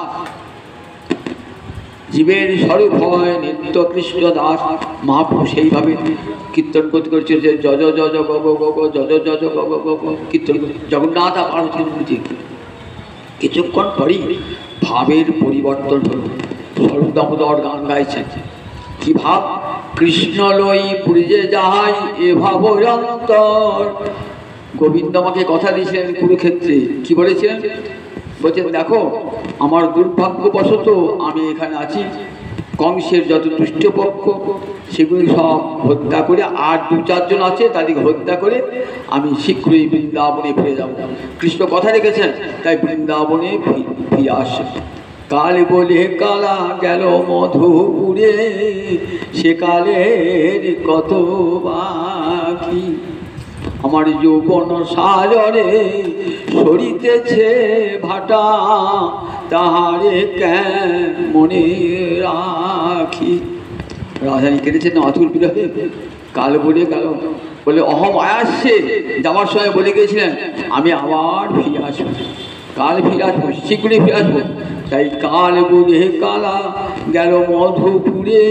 জীবের স্বরূপ হয় নিত্য কৃষ্ণ দাস। মহাপ্রভু সেইভাবে কীর্তন করতে করছে যে যজ যজ গ গ গ গ, যজ যজ গ গ গ গ, কীর্তন জগন্নাথ পার্বতী। কিছুক্ষণ পরই ভাবের পরিবর্তন হল। স্বরূপ দামোদর গান গাইছেন। কি ভাব? কৃষ্ণ লই পুরীজে যাই এ ভাব অন্তর। গোবিন্দ আমাকে কথা দিয়েছিলেন কুরুক্ষেত্রে। কি বলেছিলেন? বলছেন দেখো, আমার দুর্ভাগ্যবশত আমি এখানে আছি, কংসের যত দুষ্টপক্ষ সেগুলি সব হত্যা করে, আর দু চারজন আছে তাদেরকে হত্যা করে আমি শীঘ্রই বৃন্দাবনে ফিরে যাব। কৃষ্ণ কথা রেখেছেন, তাই বৃন্দাবনে ফিরে আসে। কাল বলে কালা গেল মধুপুরে, সে কালের কত বাকি। আমার যৌবন সাজরে সরিতেছে ভাটা, তাহারে মনে রাখি। রাধারানী কেটেছেন অতুল বিরহে। কাল বলে গেল, বলে অহম আসছে। যাওয়ার সময় বলে গিয়েছিলেন আমি আবার ফিরে আসবো, কাল ফিরে আসবো, শীঘ্রই ফিরে আসবো। তাই কাল বলে কালা গেল মধুপুরে,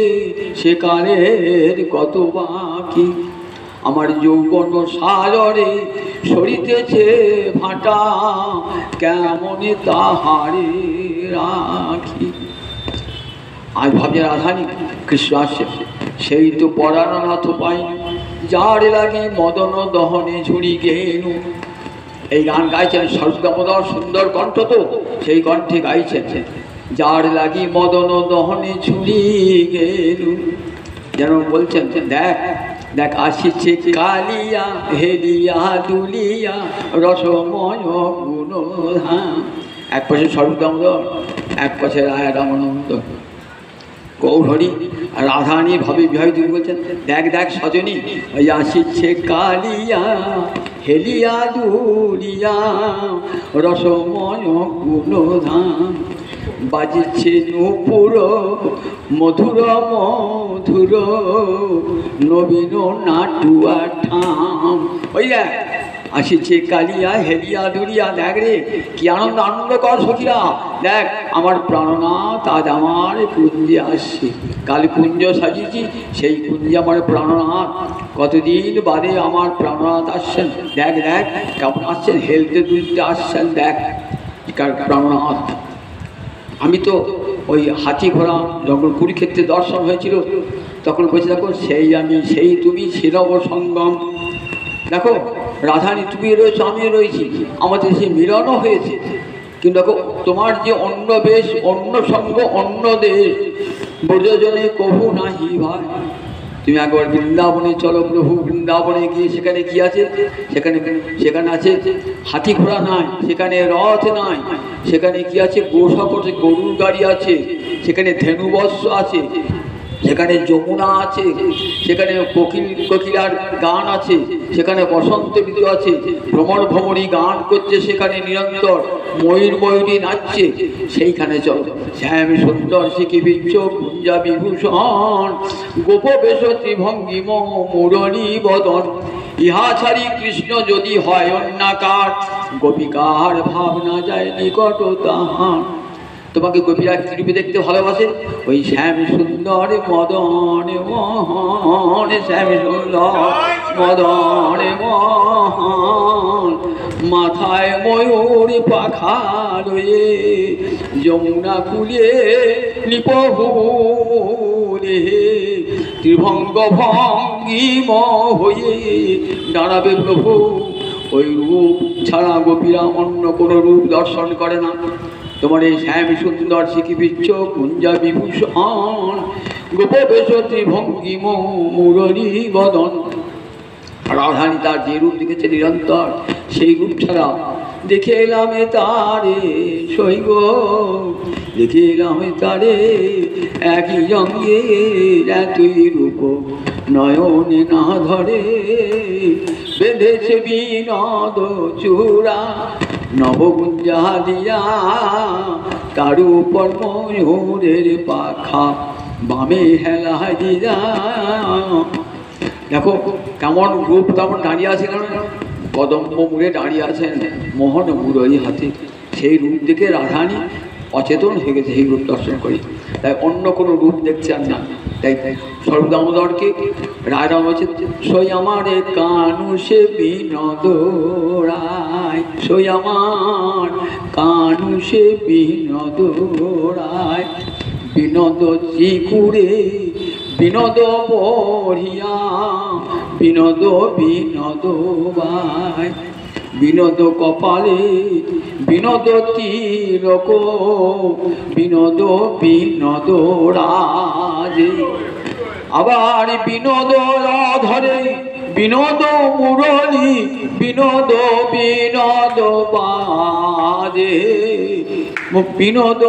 সে কালের কত বাকি। আমার যৌবন সাজরে সরিতেছে ভাটা, কেমনে তাহারে রাখি। আজ ভাবছে রাধারানী কৃষ্ণ আসছে, সেই তো পরাণনাথ পাইনি, যার লাগে মদন দহনে ঝুড়ি গেনু। এই গান গাইছেন স্বরূপ দামোদর, সুন্দর কণ্ঠ তো, সেই কণ্ঠে গাইছেন যার লাগি মদন দহনে ঝুড়ি গেনু। যেন বলছেন দেখ দেখ আসিছে কালিয়া হেলিয়া দুলিয়া রসময় গুণধাম। এক পাশে স্বরূপ দামোদর, এক পাশে রায় রামানন্দ গৌরহরি। রাধারানী ভাবে বিবাহিত বলছেন দেখ দেখ সজনী, ওই আসিছে কালিয়া হেলিয়া দুলিয়া রসময় গুণধাম। বাজিছে নূপুর মধুর মধুর, নবীন নাটুয়া ঠাম। ওই দেখ আসিছে কালিয়া হেলিয়া দুলিয়া, দেখ রে কি আনন্দ, আনন্দ কর সখীরা, দেখ আমার প্রাণনাথ আজ আমার কুঞ্জে আসছে। কাল কুঞ্জ সাজিয়েছি, সেই কুঞ্জে আমার প্রাণনাথ, কতদিন বাদে আমার প্রাণনাথ আসছেন, দেখ দেখ কেমন আসছেন, হেলতে দুলতে আসছেন, দেখ কার প্রাণনাথ। আমি তো ওই হাতি ঘোড়া যখন কুরুক্ষেত্রে দর্শন হয়েছিল তখন বলছি, দেখো সেই আমি, সেই তুমি, শিরব সঙ্গম। দেখো রাধারানী তুমি রয়েছো, আমিও রয়েছি, আমাদের সেই মিলনও হয়েছে। কিন্তু দেখো তোমার যে অন্য বেশ, অন্য সঙ্গ, অন্য দেশ, ব্রজজনে কভু নাহি ভাই। তুমি একবার বৃন্দাবনে চলো প্রভু, বৃন্দাবনে গিয়ে সেখানে কি আছে, সেখানে সেখানে আছে হাতি ঘোড়া নাই, সেখানে রথ নাই, সেখানে কি আছে গোসাপটে গরুর গাড়ি আছে, সেখানে ধেনুবৎস আছে, সেখানে যমুনা আছে, সেখানে কোকিলার গান আছে, সেখানে বসন্ত ঋতু আছে, ভ্রমর ভ্রমরী গান করছে সেখানে নিরন্তর, ময়ূর ময়ূরী নাচছে, সেইখানে চল। শ্যাম সুন্দর শিখি বিচ্ছ কুঞ্জা বিভূষণ, গোপ বেশ ত্রিভঙ্গিম মুরলী বদন, ইহা ছাড়ি কৃষ্ণ যদি হয় অন্যাকার, গোপিকার ভাবনা যায় নিকট তাহার। তোমাকে গোপীরা কীরূপে দেখতে ভালোবাসে, ওই শ্যাম সুন্দর মদন মোহন, শ্যাম সুন্দর মদন মোহন, মাথায় ময়ূর পাখা লয়ে, যমুনা কুলে নিপহুলে, ত্রিভঙ্গ ভঙ্গিম হয়ে দাঁড়াবে প্রভু। ওই রূপ ছাড়া গোপীরা অন্য কোনো রূপ দর্শন করে না। তোমার এই শ্যাম সুন্দর শিখি বিচ্ছ কুঞ্জা বিভূষণ, গোপবেশ ত্রিভঙ্গিম মুরলী বদন। রাধারানী তার যে রূপ দেখেছে নিরন্তর, সেই রূপ ছাড়া দেখে এলাম তারে সৈগ, দেখে এলাম তারে একই জঙ্গে, এতই রূপ নয়নে না ধরে, বেঁধেছে বিনোদ চূড়া নবগুঞ্জা দিয়া, তার উপর ময়ূরের পাখা বামে হেলা দিয়া। দেখো কেমন রূপ, কেমন দাঁড়িয়ে আছে, কেন কদম্ব মুড়ে দাঁড়িয়ে আছেন মোহন মুরলী হাতে, সেই রূপ দেখে রাধারানী অচেতন হয়ে গেছে, সেই রূপ দর্শন করি, তাই অন্য কোনো রূপ দেখছেন না। তাই সর্বদামোদরকে রায়রাম হচ্ছে, সই আমার কানু সে বিনোদ রায়, সই আমার কানু সে বিনোদ রায়, বিনোদ চিকুরে বিনোদ বঢ়িয়া, বিনোদ বিনোদ বাই, বিনোদ কপালে বিনোদ তিলক, বিনোদ বিনোদ রাজে, আবার বিনোদ ধরে বিনোদ মুরলী, বিনোদ বিনোদ বাজে, বিনোদ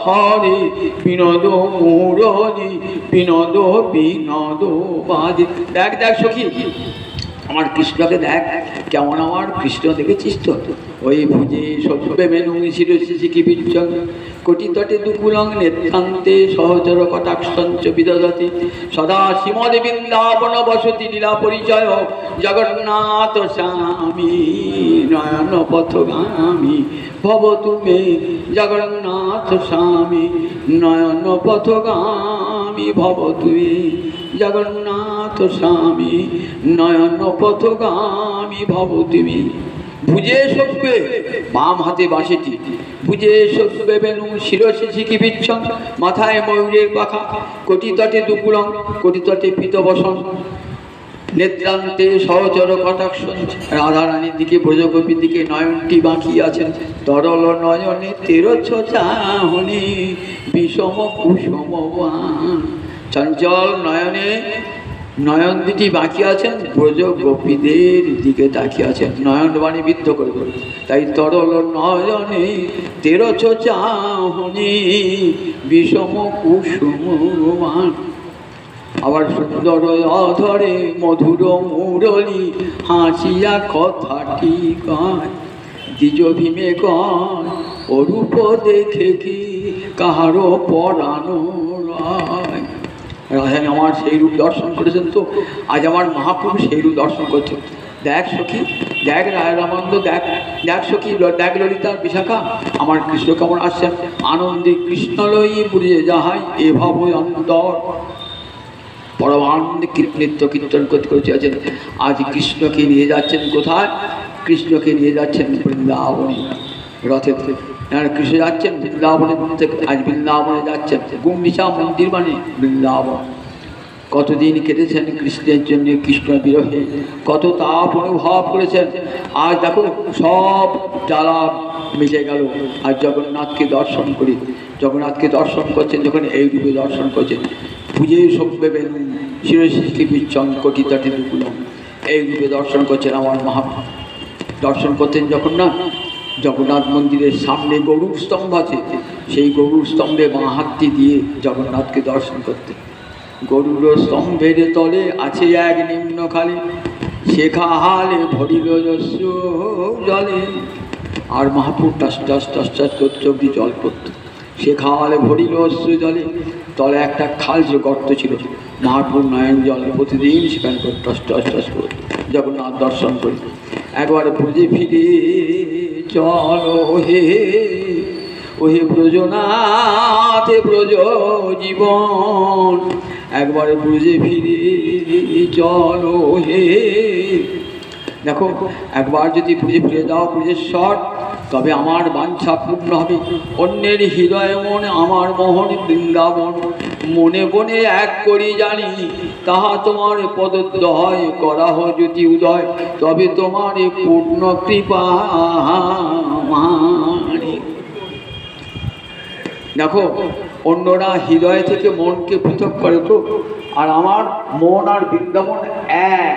ধরে বিনোদ মুরলী, বিনোদ বিনোদ বাজে। দেখ দেখ সখী আমার কৃষ্ণকে দেখ, কেমন আমার কৃষ্ণ দেখেছিস তো, ওই ভুজে সভ্যে মেনু শিরশিখি বিচ্ছং, কোটি তটে দুকুলং নেত্রান্তে সহচর কটাক্ষঞ্চ বিদধতি, সদা শ্রীমদ বৃন্দাবন বসতি লীলা পরিচয়, জগন্নাথ স্বামী নয়ন পথগামী ভব তুমি, জগন্নাথ স্বামী নয়ন পথগামী ভব তুমি, জগন্নাথ স্বামী নয়ন পথগামী ভব তুমি। ভুজে সভ্যে বাম হাতে বাঁশিটি, ভুজে সভ্যে বেনু শিরশে শিখি বিচ্ছং, মাথায় ময়ূরের পাখা, কোটি তটে দুকুলং, কোটি তটে পীতবসন, নেত্রান্তে সহচর কটাক্ষ। রাধারানীর দিকে ব্রজগোপীর দিকে নয়নটি বাঁকিয়ে আছেন, তরল নয়নে তেরছ চাহনি বিষম কুসুমবান, চঞ্চল নয়নে নয়ন দুটি বাকি আছেন, ব্রজ গোপীদের দিকে তাকিয়ে আছেন নয়ন বাণী বিদ্ধ করে করে। তাই তরল নয়নে তেরছ চাহনি বিষম কুসুমবান। আবার সুন্দর অধরে মধুর মুরলী হাসিয়া কথাটি কয়, দ্বিজ ভীমে কয় অরূপ দেখে কি কাহারও পরানো রয়। রাধারানী আমার সেই রূপ দর্শন করেছেন, তো আজ আমার মহাপ্রভু সেই রূপ দর্শন করছেন। দেখ সখী, দেখ রায়রামানন্দ, দেখ দেখ সখী, দেখ ললিতা বিশাখা, আমার কৃষ্ণ কেমন আসছেন, আনন্দে কৃষ্ণ লই বুঝে যাহাই এ ভাব অন্তর। পরমানন্দে নৃত্য কীর্তন করতে করতে আছেন। আজ কৃষ্ণকে নিয়ে যাচ্ছেন কোথায়? কৃষ্ণকে নিয়ে যাচ্ছেন বৃন্দাবনে রথে। কৃষ্ণ যাচ্ছেন বৃন্দাবনে, আজ বৃন্দাবনে যাচ্ছেন। গুন্ডিচা মন্দির মানে বৃন্দাবন। কতদিন কেটেছেন কৃষ্ণের জন্য, কৃষ্ণ বিরহে কত তাপ অনুভব করেছেন। আজ দেখো সব জ্বালা মিশে গেল। আর জগন্নাথকে দর্শন করি, জগন্নাথকে দর্শন করছেন যখন এই রূপে দর্শন করছেন। পুজে সভ্যবেন শিরশিষ্টি বিচ্ছন কোটি তটে দুকুলম, এই রূপে দর্শন করছেন আমার মহা। দর্শন করতেন যখন না, জগন্নাথ মন্দিরের সামনে গরুর স্তম্ভ আছে, সেই গরুর স্তম্ভে বাঁ হাতটি দিয়ে জগন্নাথকে দর্শন করতেন। গরুর স্তম্ভের তলে আছে এক নিম্নখালি, শেখা হালে ভরিল যস্য জলে। আর মহাপুর টাস টাস টাস টাস করতে অব্দি জল পড়ত। শেখা হালে ভরিল অশ্রু জলে, তলে একটা খাল যে গর্ত ছিল, মহাপুর নয়ন জল প্রতিদিন সেখানে টস টস টস করত। জগন্নাথ দর্শন করি। একবার বুঝে ফিরে চলো হে, ওহে ব্রজনাথ ব্রজ জীবন, একবার বুঝে ফিরে চলো হে। দেখো একবার যদি বুঝে ফিরে যাও ব্রজেশ্বর, তবে আমার বাঞ্ছা পূর্ণ হবে। অন্যের হৃদয় মন আমার মোহন বৃন্দাবন, মনে বনে এক করি জানি, তাহা তোমার পদদ্বয় করাহ যদি উদয়, তবে তোমার পূর্ণ কৃপা। দেখো অন্যরা হৃদয় থেকে মনকে পৃথক করে তো, আর আমার মন আর বৃন্দাবন এক।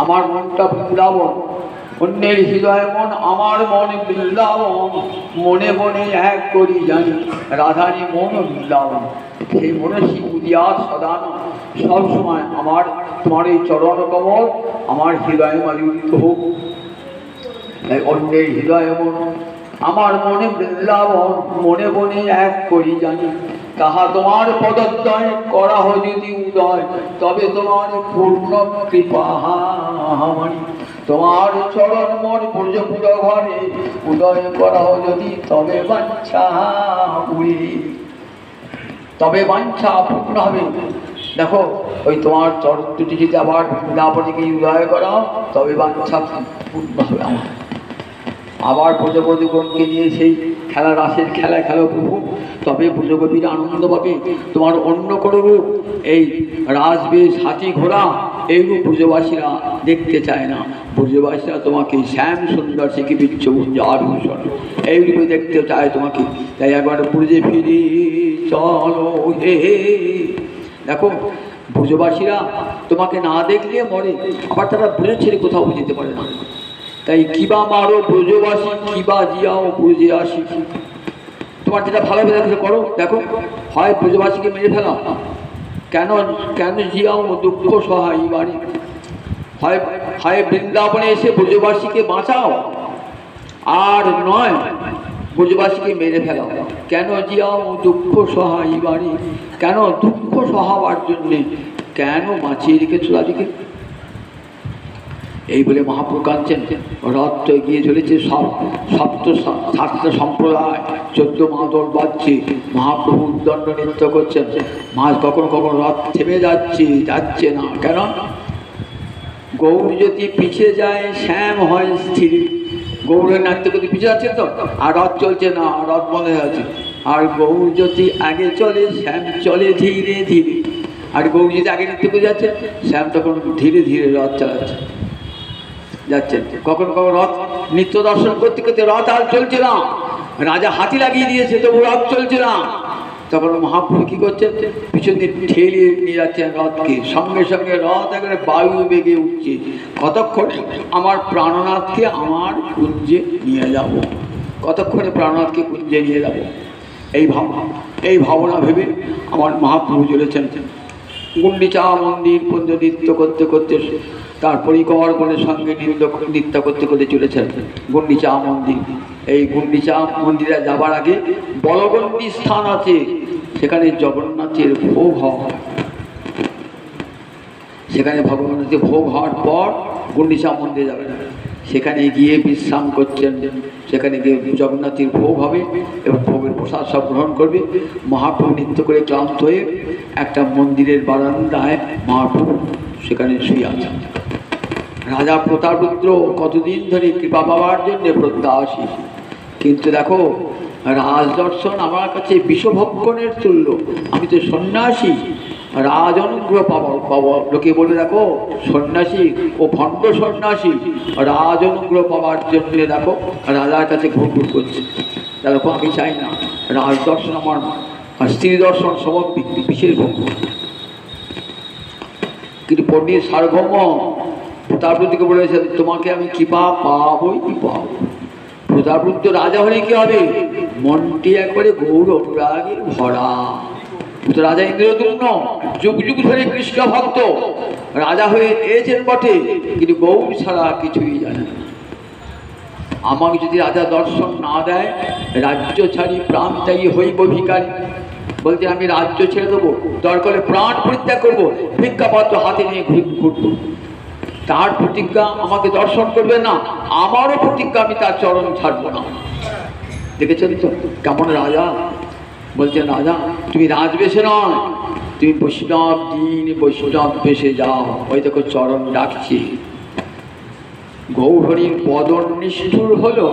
আমার মনটা বৃন্দাবন, অন্যের হৃদয় মন আমার মন বৃন্দাবন, মনে মনে এক করি জানি, রাধারী মন বৃন্দাবন। সেই মনসী উদিয়ার সদান সবসময় আমার তোমার এই চরণ কমল আমার হৃদয় মালিত হোক। অন্যের হৃদয় মন আমার মনে বৃন্দাবন, মনে মনে এক করি জানি, তাহা তোমার পদদ্বয় করা যদি উদয়, তবে তোমার পূর্ণ কৃপা। তোমার চরণ মন ব্রজপুর ঘরে উদয় করা যদি, তবে বাঞ্ছা উড়ে, তবে বাঞ্ছা পূর্ণ হবে। দেখো ওই তোমার চরণ দুটি যদি আবার বৃন্দাবনে উদয় করাও, তবে বাঞ্ছা পূর্ণ হবে আমার। আবার ব্রজবধূগণকে নিয়ে সেই খেলা, রাসের খেলা খেলো প্রভু, তবে ব্রজগোপীর আনন্দ পাবে। তোমার অন্য কোনো রূপ, এই রাজবেশ হাতি ঘোড়া এই রূপ ব্রজবাসীরা দেখতে চায় না। ব্রজবাসীরা তোমাকে শ্যাম সুন্দর শিখি বিচ্ছুঞ্জ আভূষণ এই রূপে দেখতে চায় তোমাকে। তাই একবার ব্রজে ফিরি চলো হে। দেখো ব্রজবাসীরা তোমাকে না দেখলে মরে, আবার তারা ব্রজ ছেড়ে কোথাও যেতে পারে না। তাই কিবা মারো ব্রজবাসী, কিবা জিয়াও ব্রজে আসি। তোমার যেটা ভালো লাগে করো। দেখো হয় ব্রজবাসীকে মেরে ফেলা, কেন কেন জিয়াও দুঃখ সহায় বাড়ি, হয় হয় বৃন্দাবনে এসে ব্রজবাসীকে বাঁচাও, আর নয় ব্রজবাসীকে মেরে ফেলাও। কেন জিয়াও দুঃখ সহায় বাড়ি, কেন দুঃখ সহাবার জন্যে কেন বাঁচিয়ে রেখেছো তাদেরকে। এই বলে মহাপ্রভু কাঁদছেন। রথ তো এগিয়ে চলেছে, সপ্ত শাস্ত্র সম্প্রদায় 14 মাদল বাজছে, মহাপ্রভু উদ্দণ্ড নৃত্য করছেন। মাঝ কখনো কখনো রথ থেমে যাচ্ছে না। কেন? গৌর যদি পিছিয়ে যায় শ্যাম হয় স্থির। গৌরের নাট্য যদি পিছিয়ে যাচ্ছে তো, আর রথ চলছে না, রথ বন্ধ হয়ে যাচ্ছে। আর গৌর যদি আগে চলে শ্যাম চলে ধীরে ধীরে। আর গৌর যদি আগে নৃত্য করে যাচ্ছে, শ্যাম তখন ধীরে ধীরে রথ চালাচ্ছে যাচ্ছেন। কখন কখন রথ নিত্য দর্শন করতে করতে রথ আর চলছে না, রাজা হাতি লাগিয়ে দিয়েছে তবু রথ চলছে না। তখন মহাপ্রভু কী করছেন? পিছন দিয়ে ঠেলিয়ে নিয়ে যাচ্ছেন রথকে, সঙ্গে সঙ্গে রথ একেবারে বায়ু বেগে উঠছে। কতক্ষণে আমার প্রাণনাথকে আমার কুঞ্জে নিয়ে যাব, কতক্ষণে প্রাণনাথকে কুঞ্জে নিয়ে যাব, এই ভাবনা ভেবে আমার মহাপ্রভু চলেছেন গুন্ডিচা মন্দির পর্যন্ত নৃত্য করতে করতে। তার পরিকর্মণের সঙ্গে নৃত্য করতে করতে চলেছেন গুন্ডিচা মন্দির। এই গুন্ডিচা মন্দিরে যাবার আগে বলগণ্ডী স্থান আছে, সেখানে জগন্নাথের ভোগ হয়। সেখানে ভগবানের ভোগ হওয়ার পর গুন্ডিচা মন্দিরে যাবেন, সেখানে গিয়ে বিশ্রাম করছেন। সেখানে গিয়ে জগন্নাথের ভোগ হবে এবং ভোগের প্রসাদ সব গ্রহণ করবে। মহাপ্রভু নৃত্য করে ক্লান্ত হয়ে একটা মন্দিরের বারান্দায় মহাপ্রভু সেখানে শুয়ে আছেন। রাজা প্রতাপরুদ্র কতদিন ধরে কৃপা পাওয়ার জন্য প্রত্যাশী, কিন্তু দেখো রাজদর্শন আমার কাছে বিষভক্ষণের তুল্য। আমি তো সন্ন্যাসী, রাজ অনুগ্রহ পাবো। লোকে বলে দেখো সন্ন্যাসী ও ভণ্ড সন্ন্যাসী রাজ অনুগ্রহ পাওয়ার জন্য দেখো রাজার কাছে ঘুরঘুর করছে। দেখো আমি চাই না, রাজদর্শন আমার স্ত্রী দর্শন সব বিশেষ ভক্ত। কিন্তু পণ্ডিত সার্বভৌম প্রতাপরুদ্রকে বলেছেন তোমাকে আমি কৃপা পাবই পাবো। প্রতাপরুদ্র রাজা হলে কি হবে? মনটি একবারে গৌর অনুরাগে ভরা। রাজা ইন্দ্রদ্যুম্ন যুগ যুগ ধরে কৃষ্ণ ভক্ত, রাজা হয়ে এসেছেন বটে, কিন্তু গৌর ছাড়া কিছুই জানে না। আমাকে যদি রাজা দর্শন না দেয়, রাজ্য ছাড়ি প্রাণ ত্যাগী হইব ভিখারি। বলতে আমি রাজ্য ছেড়ে দেবো, দরকার হলে প্রাণ পরিত্যাগ করবো, ভিক্ষাপত্র হাতে নিয়ে ঘুরবো। তার প্রতিজ্ঞা আমাকে দর্শন করবে না, আমারও প্রতিজ্ঞা আমি তার চরণ ছাড়বো না। দেখেছেন তো কেমন রাজা? বলছেন রাজা তুমি রাজবেশে নয়, তুমি বৈষ্ণব দিন বৈষ্ণব বেশে যাও। ওই দেখো চরণ ডাকছি। গৌহরির বদন নিষ্ঠুর হলো,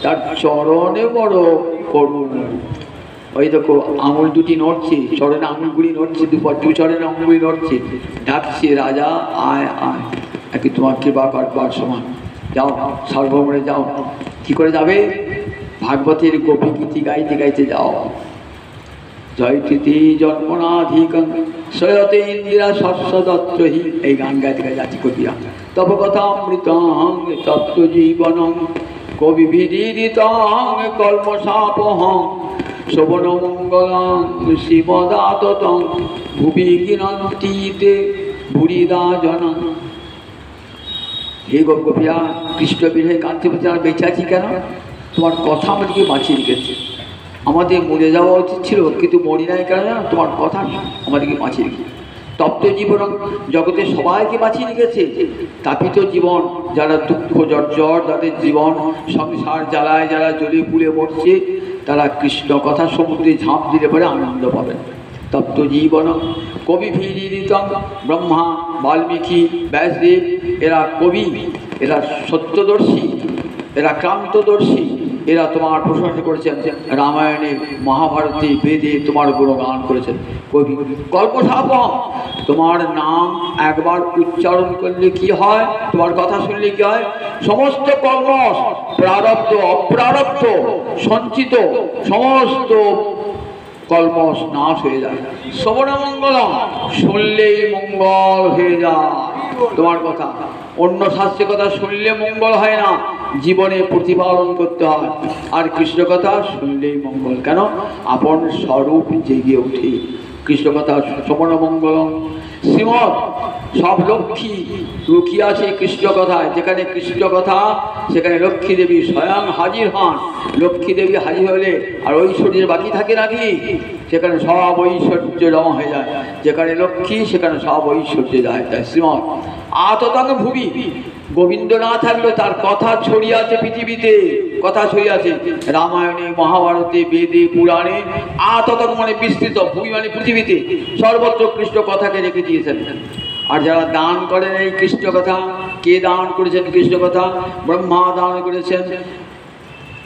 তার চরণে বড় করুণ। ওই দেখো আঙুল দুটি নড়ছে, চরণে আঙুলগুলি নড়ছে, দু চরণে আঙুলগুলি নড়ছে, ডাকছে রাজা আয় আয়, একে তোমার কৃপা করবার সময়। যাও সার্বভৌমে যাও। কি করে যাবে? ভাগবতের গোপী গীতি গাইতে গাইতে যাও। জয়তিথি জন্মনাধিকং সয়তে ইন্দিরা শস্য দত্তহি, এই গান গাইতে গাইতে যাচ্ছি কবিরা। তব কথামৃতং তত্ত্বজীবনং কবিভিদিতং কল্মশাপহং শোভনমঙ্গলং শিবদাততং ভুবি গিনন্তীতে ভুরিদা জনং। হে গোপিয়া, কৃষ্ণ বিরহে কাঁদতে বলতে আমার বেঁচে আছি কেন? তোমার কথা আমাদেরকে বাঁচিয়ে রেখেছে। আমাদের মরে যাওয়া উচিত ছিল, কিন্তু মরি নাই কেন? তোমার কথা আমাদেরকে বাঁচিয়ে রেখেছে। তপ্ত জীবন জগতে সবাইকে বাঁচিয়ে রেখেছে। তাপিত জীবন, যারা দুঃখ জর্জর, যাদের জীবন সংসার জ্বালায়, যারা জ্বলে পুড়ে মরছে, তারা কৃষ্ণ কথা সমুদ্রে ঝাঁপ দিলে পরে আনন্দ পাবেন। তপ্ত জীবন কবি ভিদিতং, ব্রহ্মা বাল্মীকি ব্যাসদেব এরা কবি, এরা সত্যদর্শী, এরা ক্রান্তদর্শী, এরা তোমার প্রশংসা করেছেন। রামায়ণে মহাভারতে বেদে তোমার গুণগান করেছেন। কবি কল্পসাপ, তোমার নাম একবার উচ্চারণ করলে কি হয়, তোমার কথা শুনলে কি হয়? সমস্ত কর্ম প্রারব্ধ অপ্রারব্ধ সঞ্চিত সমস্ত কলমশ নাশ হয়ে যায়। শ্রবণমঙ্গলম, শুনলেই মঙ্গল হয়ে যায় তোমার কথা। অন্য শাস্ত্রের কথা শুনলে মঙ্গল হয় না, জীবনে প্রতিপালন করতে হয়। আর কৃষ্ণ কথা শুনলেই মঙ্গল। কেন? আপন স্বরূপ জেগে ওঠে। কৃষ্ণ কথা শ্রবণমঙ্গলম। শ্রীমৎ সব লক্ষ্মী লুকিয়ে আছে কৃষ্ণ কথায়। যেখানে কৃষ্ণ কথা সেখানে লক্ষ্মী দেবী স্বয়ং হাজির হন। লক্ষ্মী দেবী হাজির হলে আর ঐশ্বর্যের বাকি থাকে নাকি? সেখানে সব ঐশ্বর্য জমা হয়ে যায়। যেখানে লক্ষ্মী সেখানে সব ঐশ্বর্য যায়। তাই শ্রীমৎ আততং ভুবি, গোবিন্দ না থাকলেও তার কথা ছড়িয়ে আছে পৃথিবীতে, কথা ছড়িয়ে আছে রামায়ণে মহাভারতে বেদে পুরাণে। আততং মানে বিস্তৃত, ভূমি মানে পৃথিবীতে, সর্বত্র কৃষ্ণ কথাকে রেখে দিয়েছেন। আর যারা দান করেন এই কৃষ্ণ কথা, কে দান করেছেন কৃষ্ণ কথা? ব্রহ্মা দান করেছেন,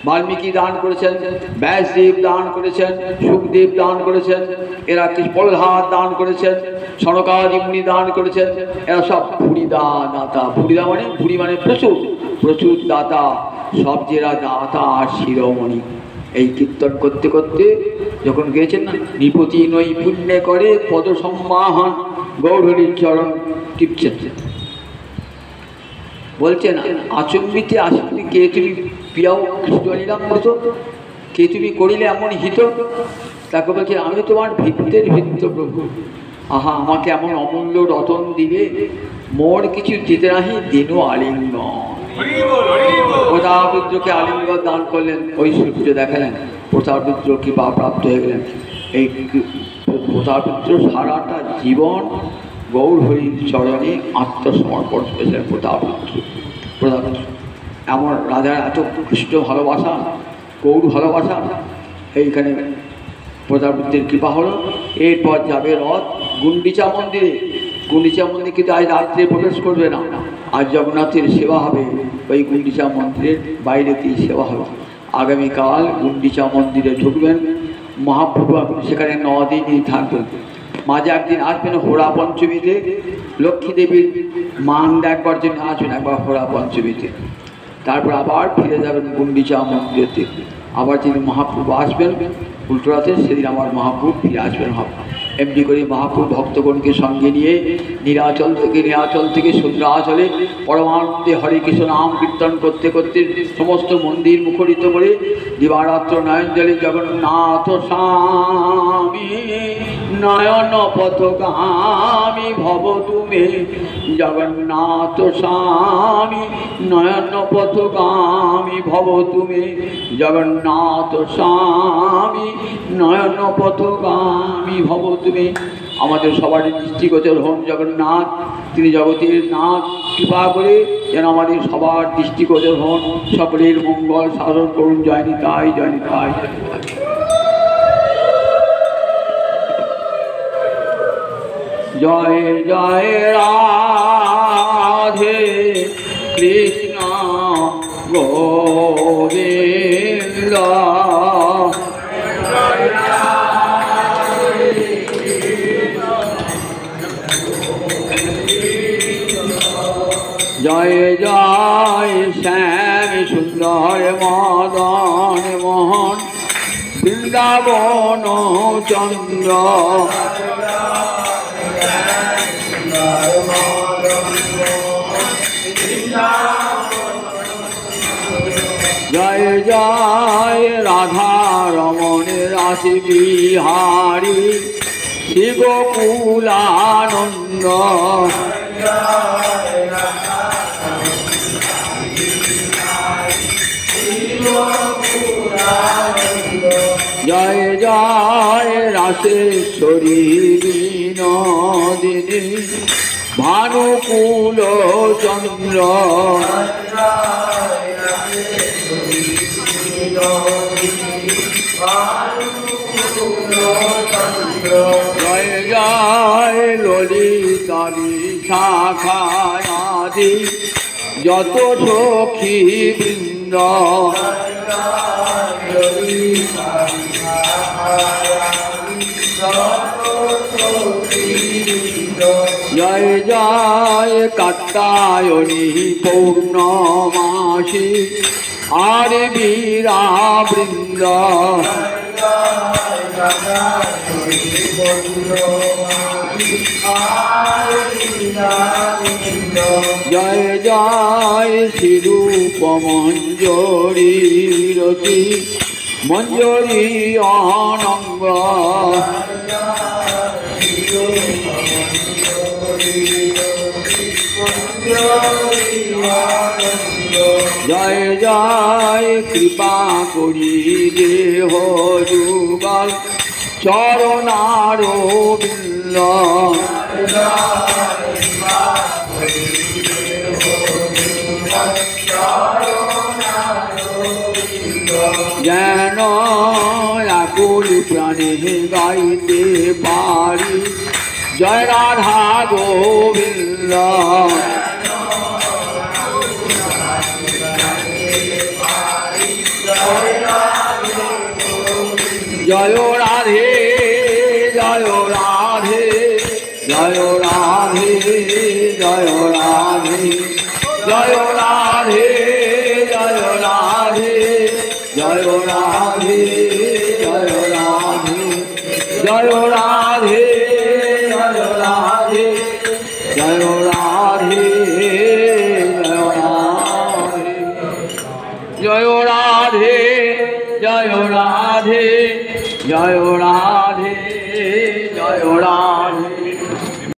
বাল্মীকি দান করেছেন, ব্যাসদেব দান করেছেন, সুখদেব দান করেছেন, এরা প্রহ্লাদ দান করেছেন, সনকাদি মুনি দান করেছেন। এরা সব ভুরিদা দাতা। ভুরিদা মানে ভুরি মানে প্রচুর, প্রচুর দাতা, সব যেরা দাতা শিরোমণি। এই কীর্তন করতে করতে যখন গিয়েছেন না, নিপতি নই পুণ্যে করে পদ সম্মাহন, গৌরহরির চরণ টিপছেন। বলছেন আচম্বিতে আসক্তি কে তুমি প্রিয়াও কৃষ্ণ লীলামৃত, কে তুমি করিলে এমন হিত। তাকে বলছে আমি তোমার ভিত্তের ভিত্ত প্রভু। আহা, আমাকে এমন অমূল্য রতন দিবে, মোর কিছু দিতে নাহি দিনু আলিঙ্গন। প্রতাপরুদ্রকে আলিঙ্গন দান করলেন, ঐশ্বর্য দেখালেন, প্রতাপরুদ্র কৃপা প্রাপ্ত হয়ে গেলেন। এই প্রতাপরুদ্র সারাটা জীবন গৌর হরির চরণে আত্মসমর্পণ করেছিলেন প্রতাপ। এমন রাজার এত কৃষ্ণ ভালোবাসা, গৌর ভালোবাসা, এইখানে প্রতাপের কৃপা হলো। এরপর যাবে রথ গুন্ডিচা মন্দিরে। গুন্ডিচা মন্দির কিন্তু আজ রাত্রে প্রবেশ করবে না, আজ জগন্নাথের সেবা হবে ওই গুন্ডিচা মন্দিরের বাইরেতেই সেবা হবে। আগামীকাল গুন্ডিচা মন্দিরে ঢুকবেন, মহাপ্রভু সেখানে 9 দিনই থাকবেন। মাঝে একদিন আসবেন হোরা পঞ্চমীতে, লক্ষ্মী দেবীর মান দেখবার জন্য আসবেন একবার হোরা পঞ্চমীতে। তারপর আবার ফিরে যাবেন গুন্ডিচা মন্দিরেতে। আবার যিনি মহাপ্রভু আসবেন উল্টোরাতে, সেদিন আমার মহাপ্রভু ফিরে আসবেন। এমনি করে মহাপ্রভু ভক্তগণকে সঙ্গে নিয়ে নীলাচল থেকে সুন্দরাচলে পরমানন্দে হরে কৃষ্ণ নাম কীর্তন করতে করতে সমস্ত মন্দির মুখরিত করে দিবারাত্র নয়নজলে জগন্নাথ স্বামী নয়ন পথগামী ভব তুমি, জগন্নাথ স্বামী নয়ন পথগামী ভব তুমি, জগন্নাথ স্বামী নয়ন পথগামী ভব তুমি। আমাদের সবার দৃষ্টিগোচর হন জগন্নাথ, তিনি জগতের নাথ। কৃপা করে যেন আমাদের সবার দৃষ্টিগোচর হন, সকলের মঙ্গল সাধন করুন। জয় নিতাই, জয় নিতাই, জয় নিতাই। জয় জয় রাধে কৃষ্ণ গোবিন্দ, জয় জয় শ্যাম সুন্দর মদন মোহন বৃন্দাবন চন্দ্র, জয় জয় রাধা রমণ রাশি বিহারী শিবকুলানন্দ, জয় জয় রাসেশ্বরী বিনোদিনী ভানুকুল চন্দ্র, জয় জয় ললিতা শাখায়াদি যত সখী বৃন্দ, জয় জয় কাত্যায়নী পৌর্ণমাসী আর বীরা বৃন্দ, জয় জয় শ্রীরূপ মঞ্জরী রতি মঞ্জরী অনঙ্গ, জয় জয় কৃপা করি দেহ যুগল চরণার বিল্ল, যেন আকুল প্রাণে গাইতে পারি জয় রাধা গোবিন্দ, জয় রাধে জয় রাধে জয় রাধে জয় রাধে জয় রাধে জয় রাধে জয় রাধে জয় রাধে জয় রাধে জয় রাধে জয় রাধে জয় রাধে জয় রাধে জয় রাধে জয় রাধে।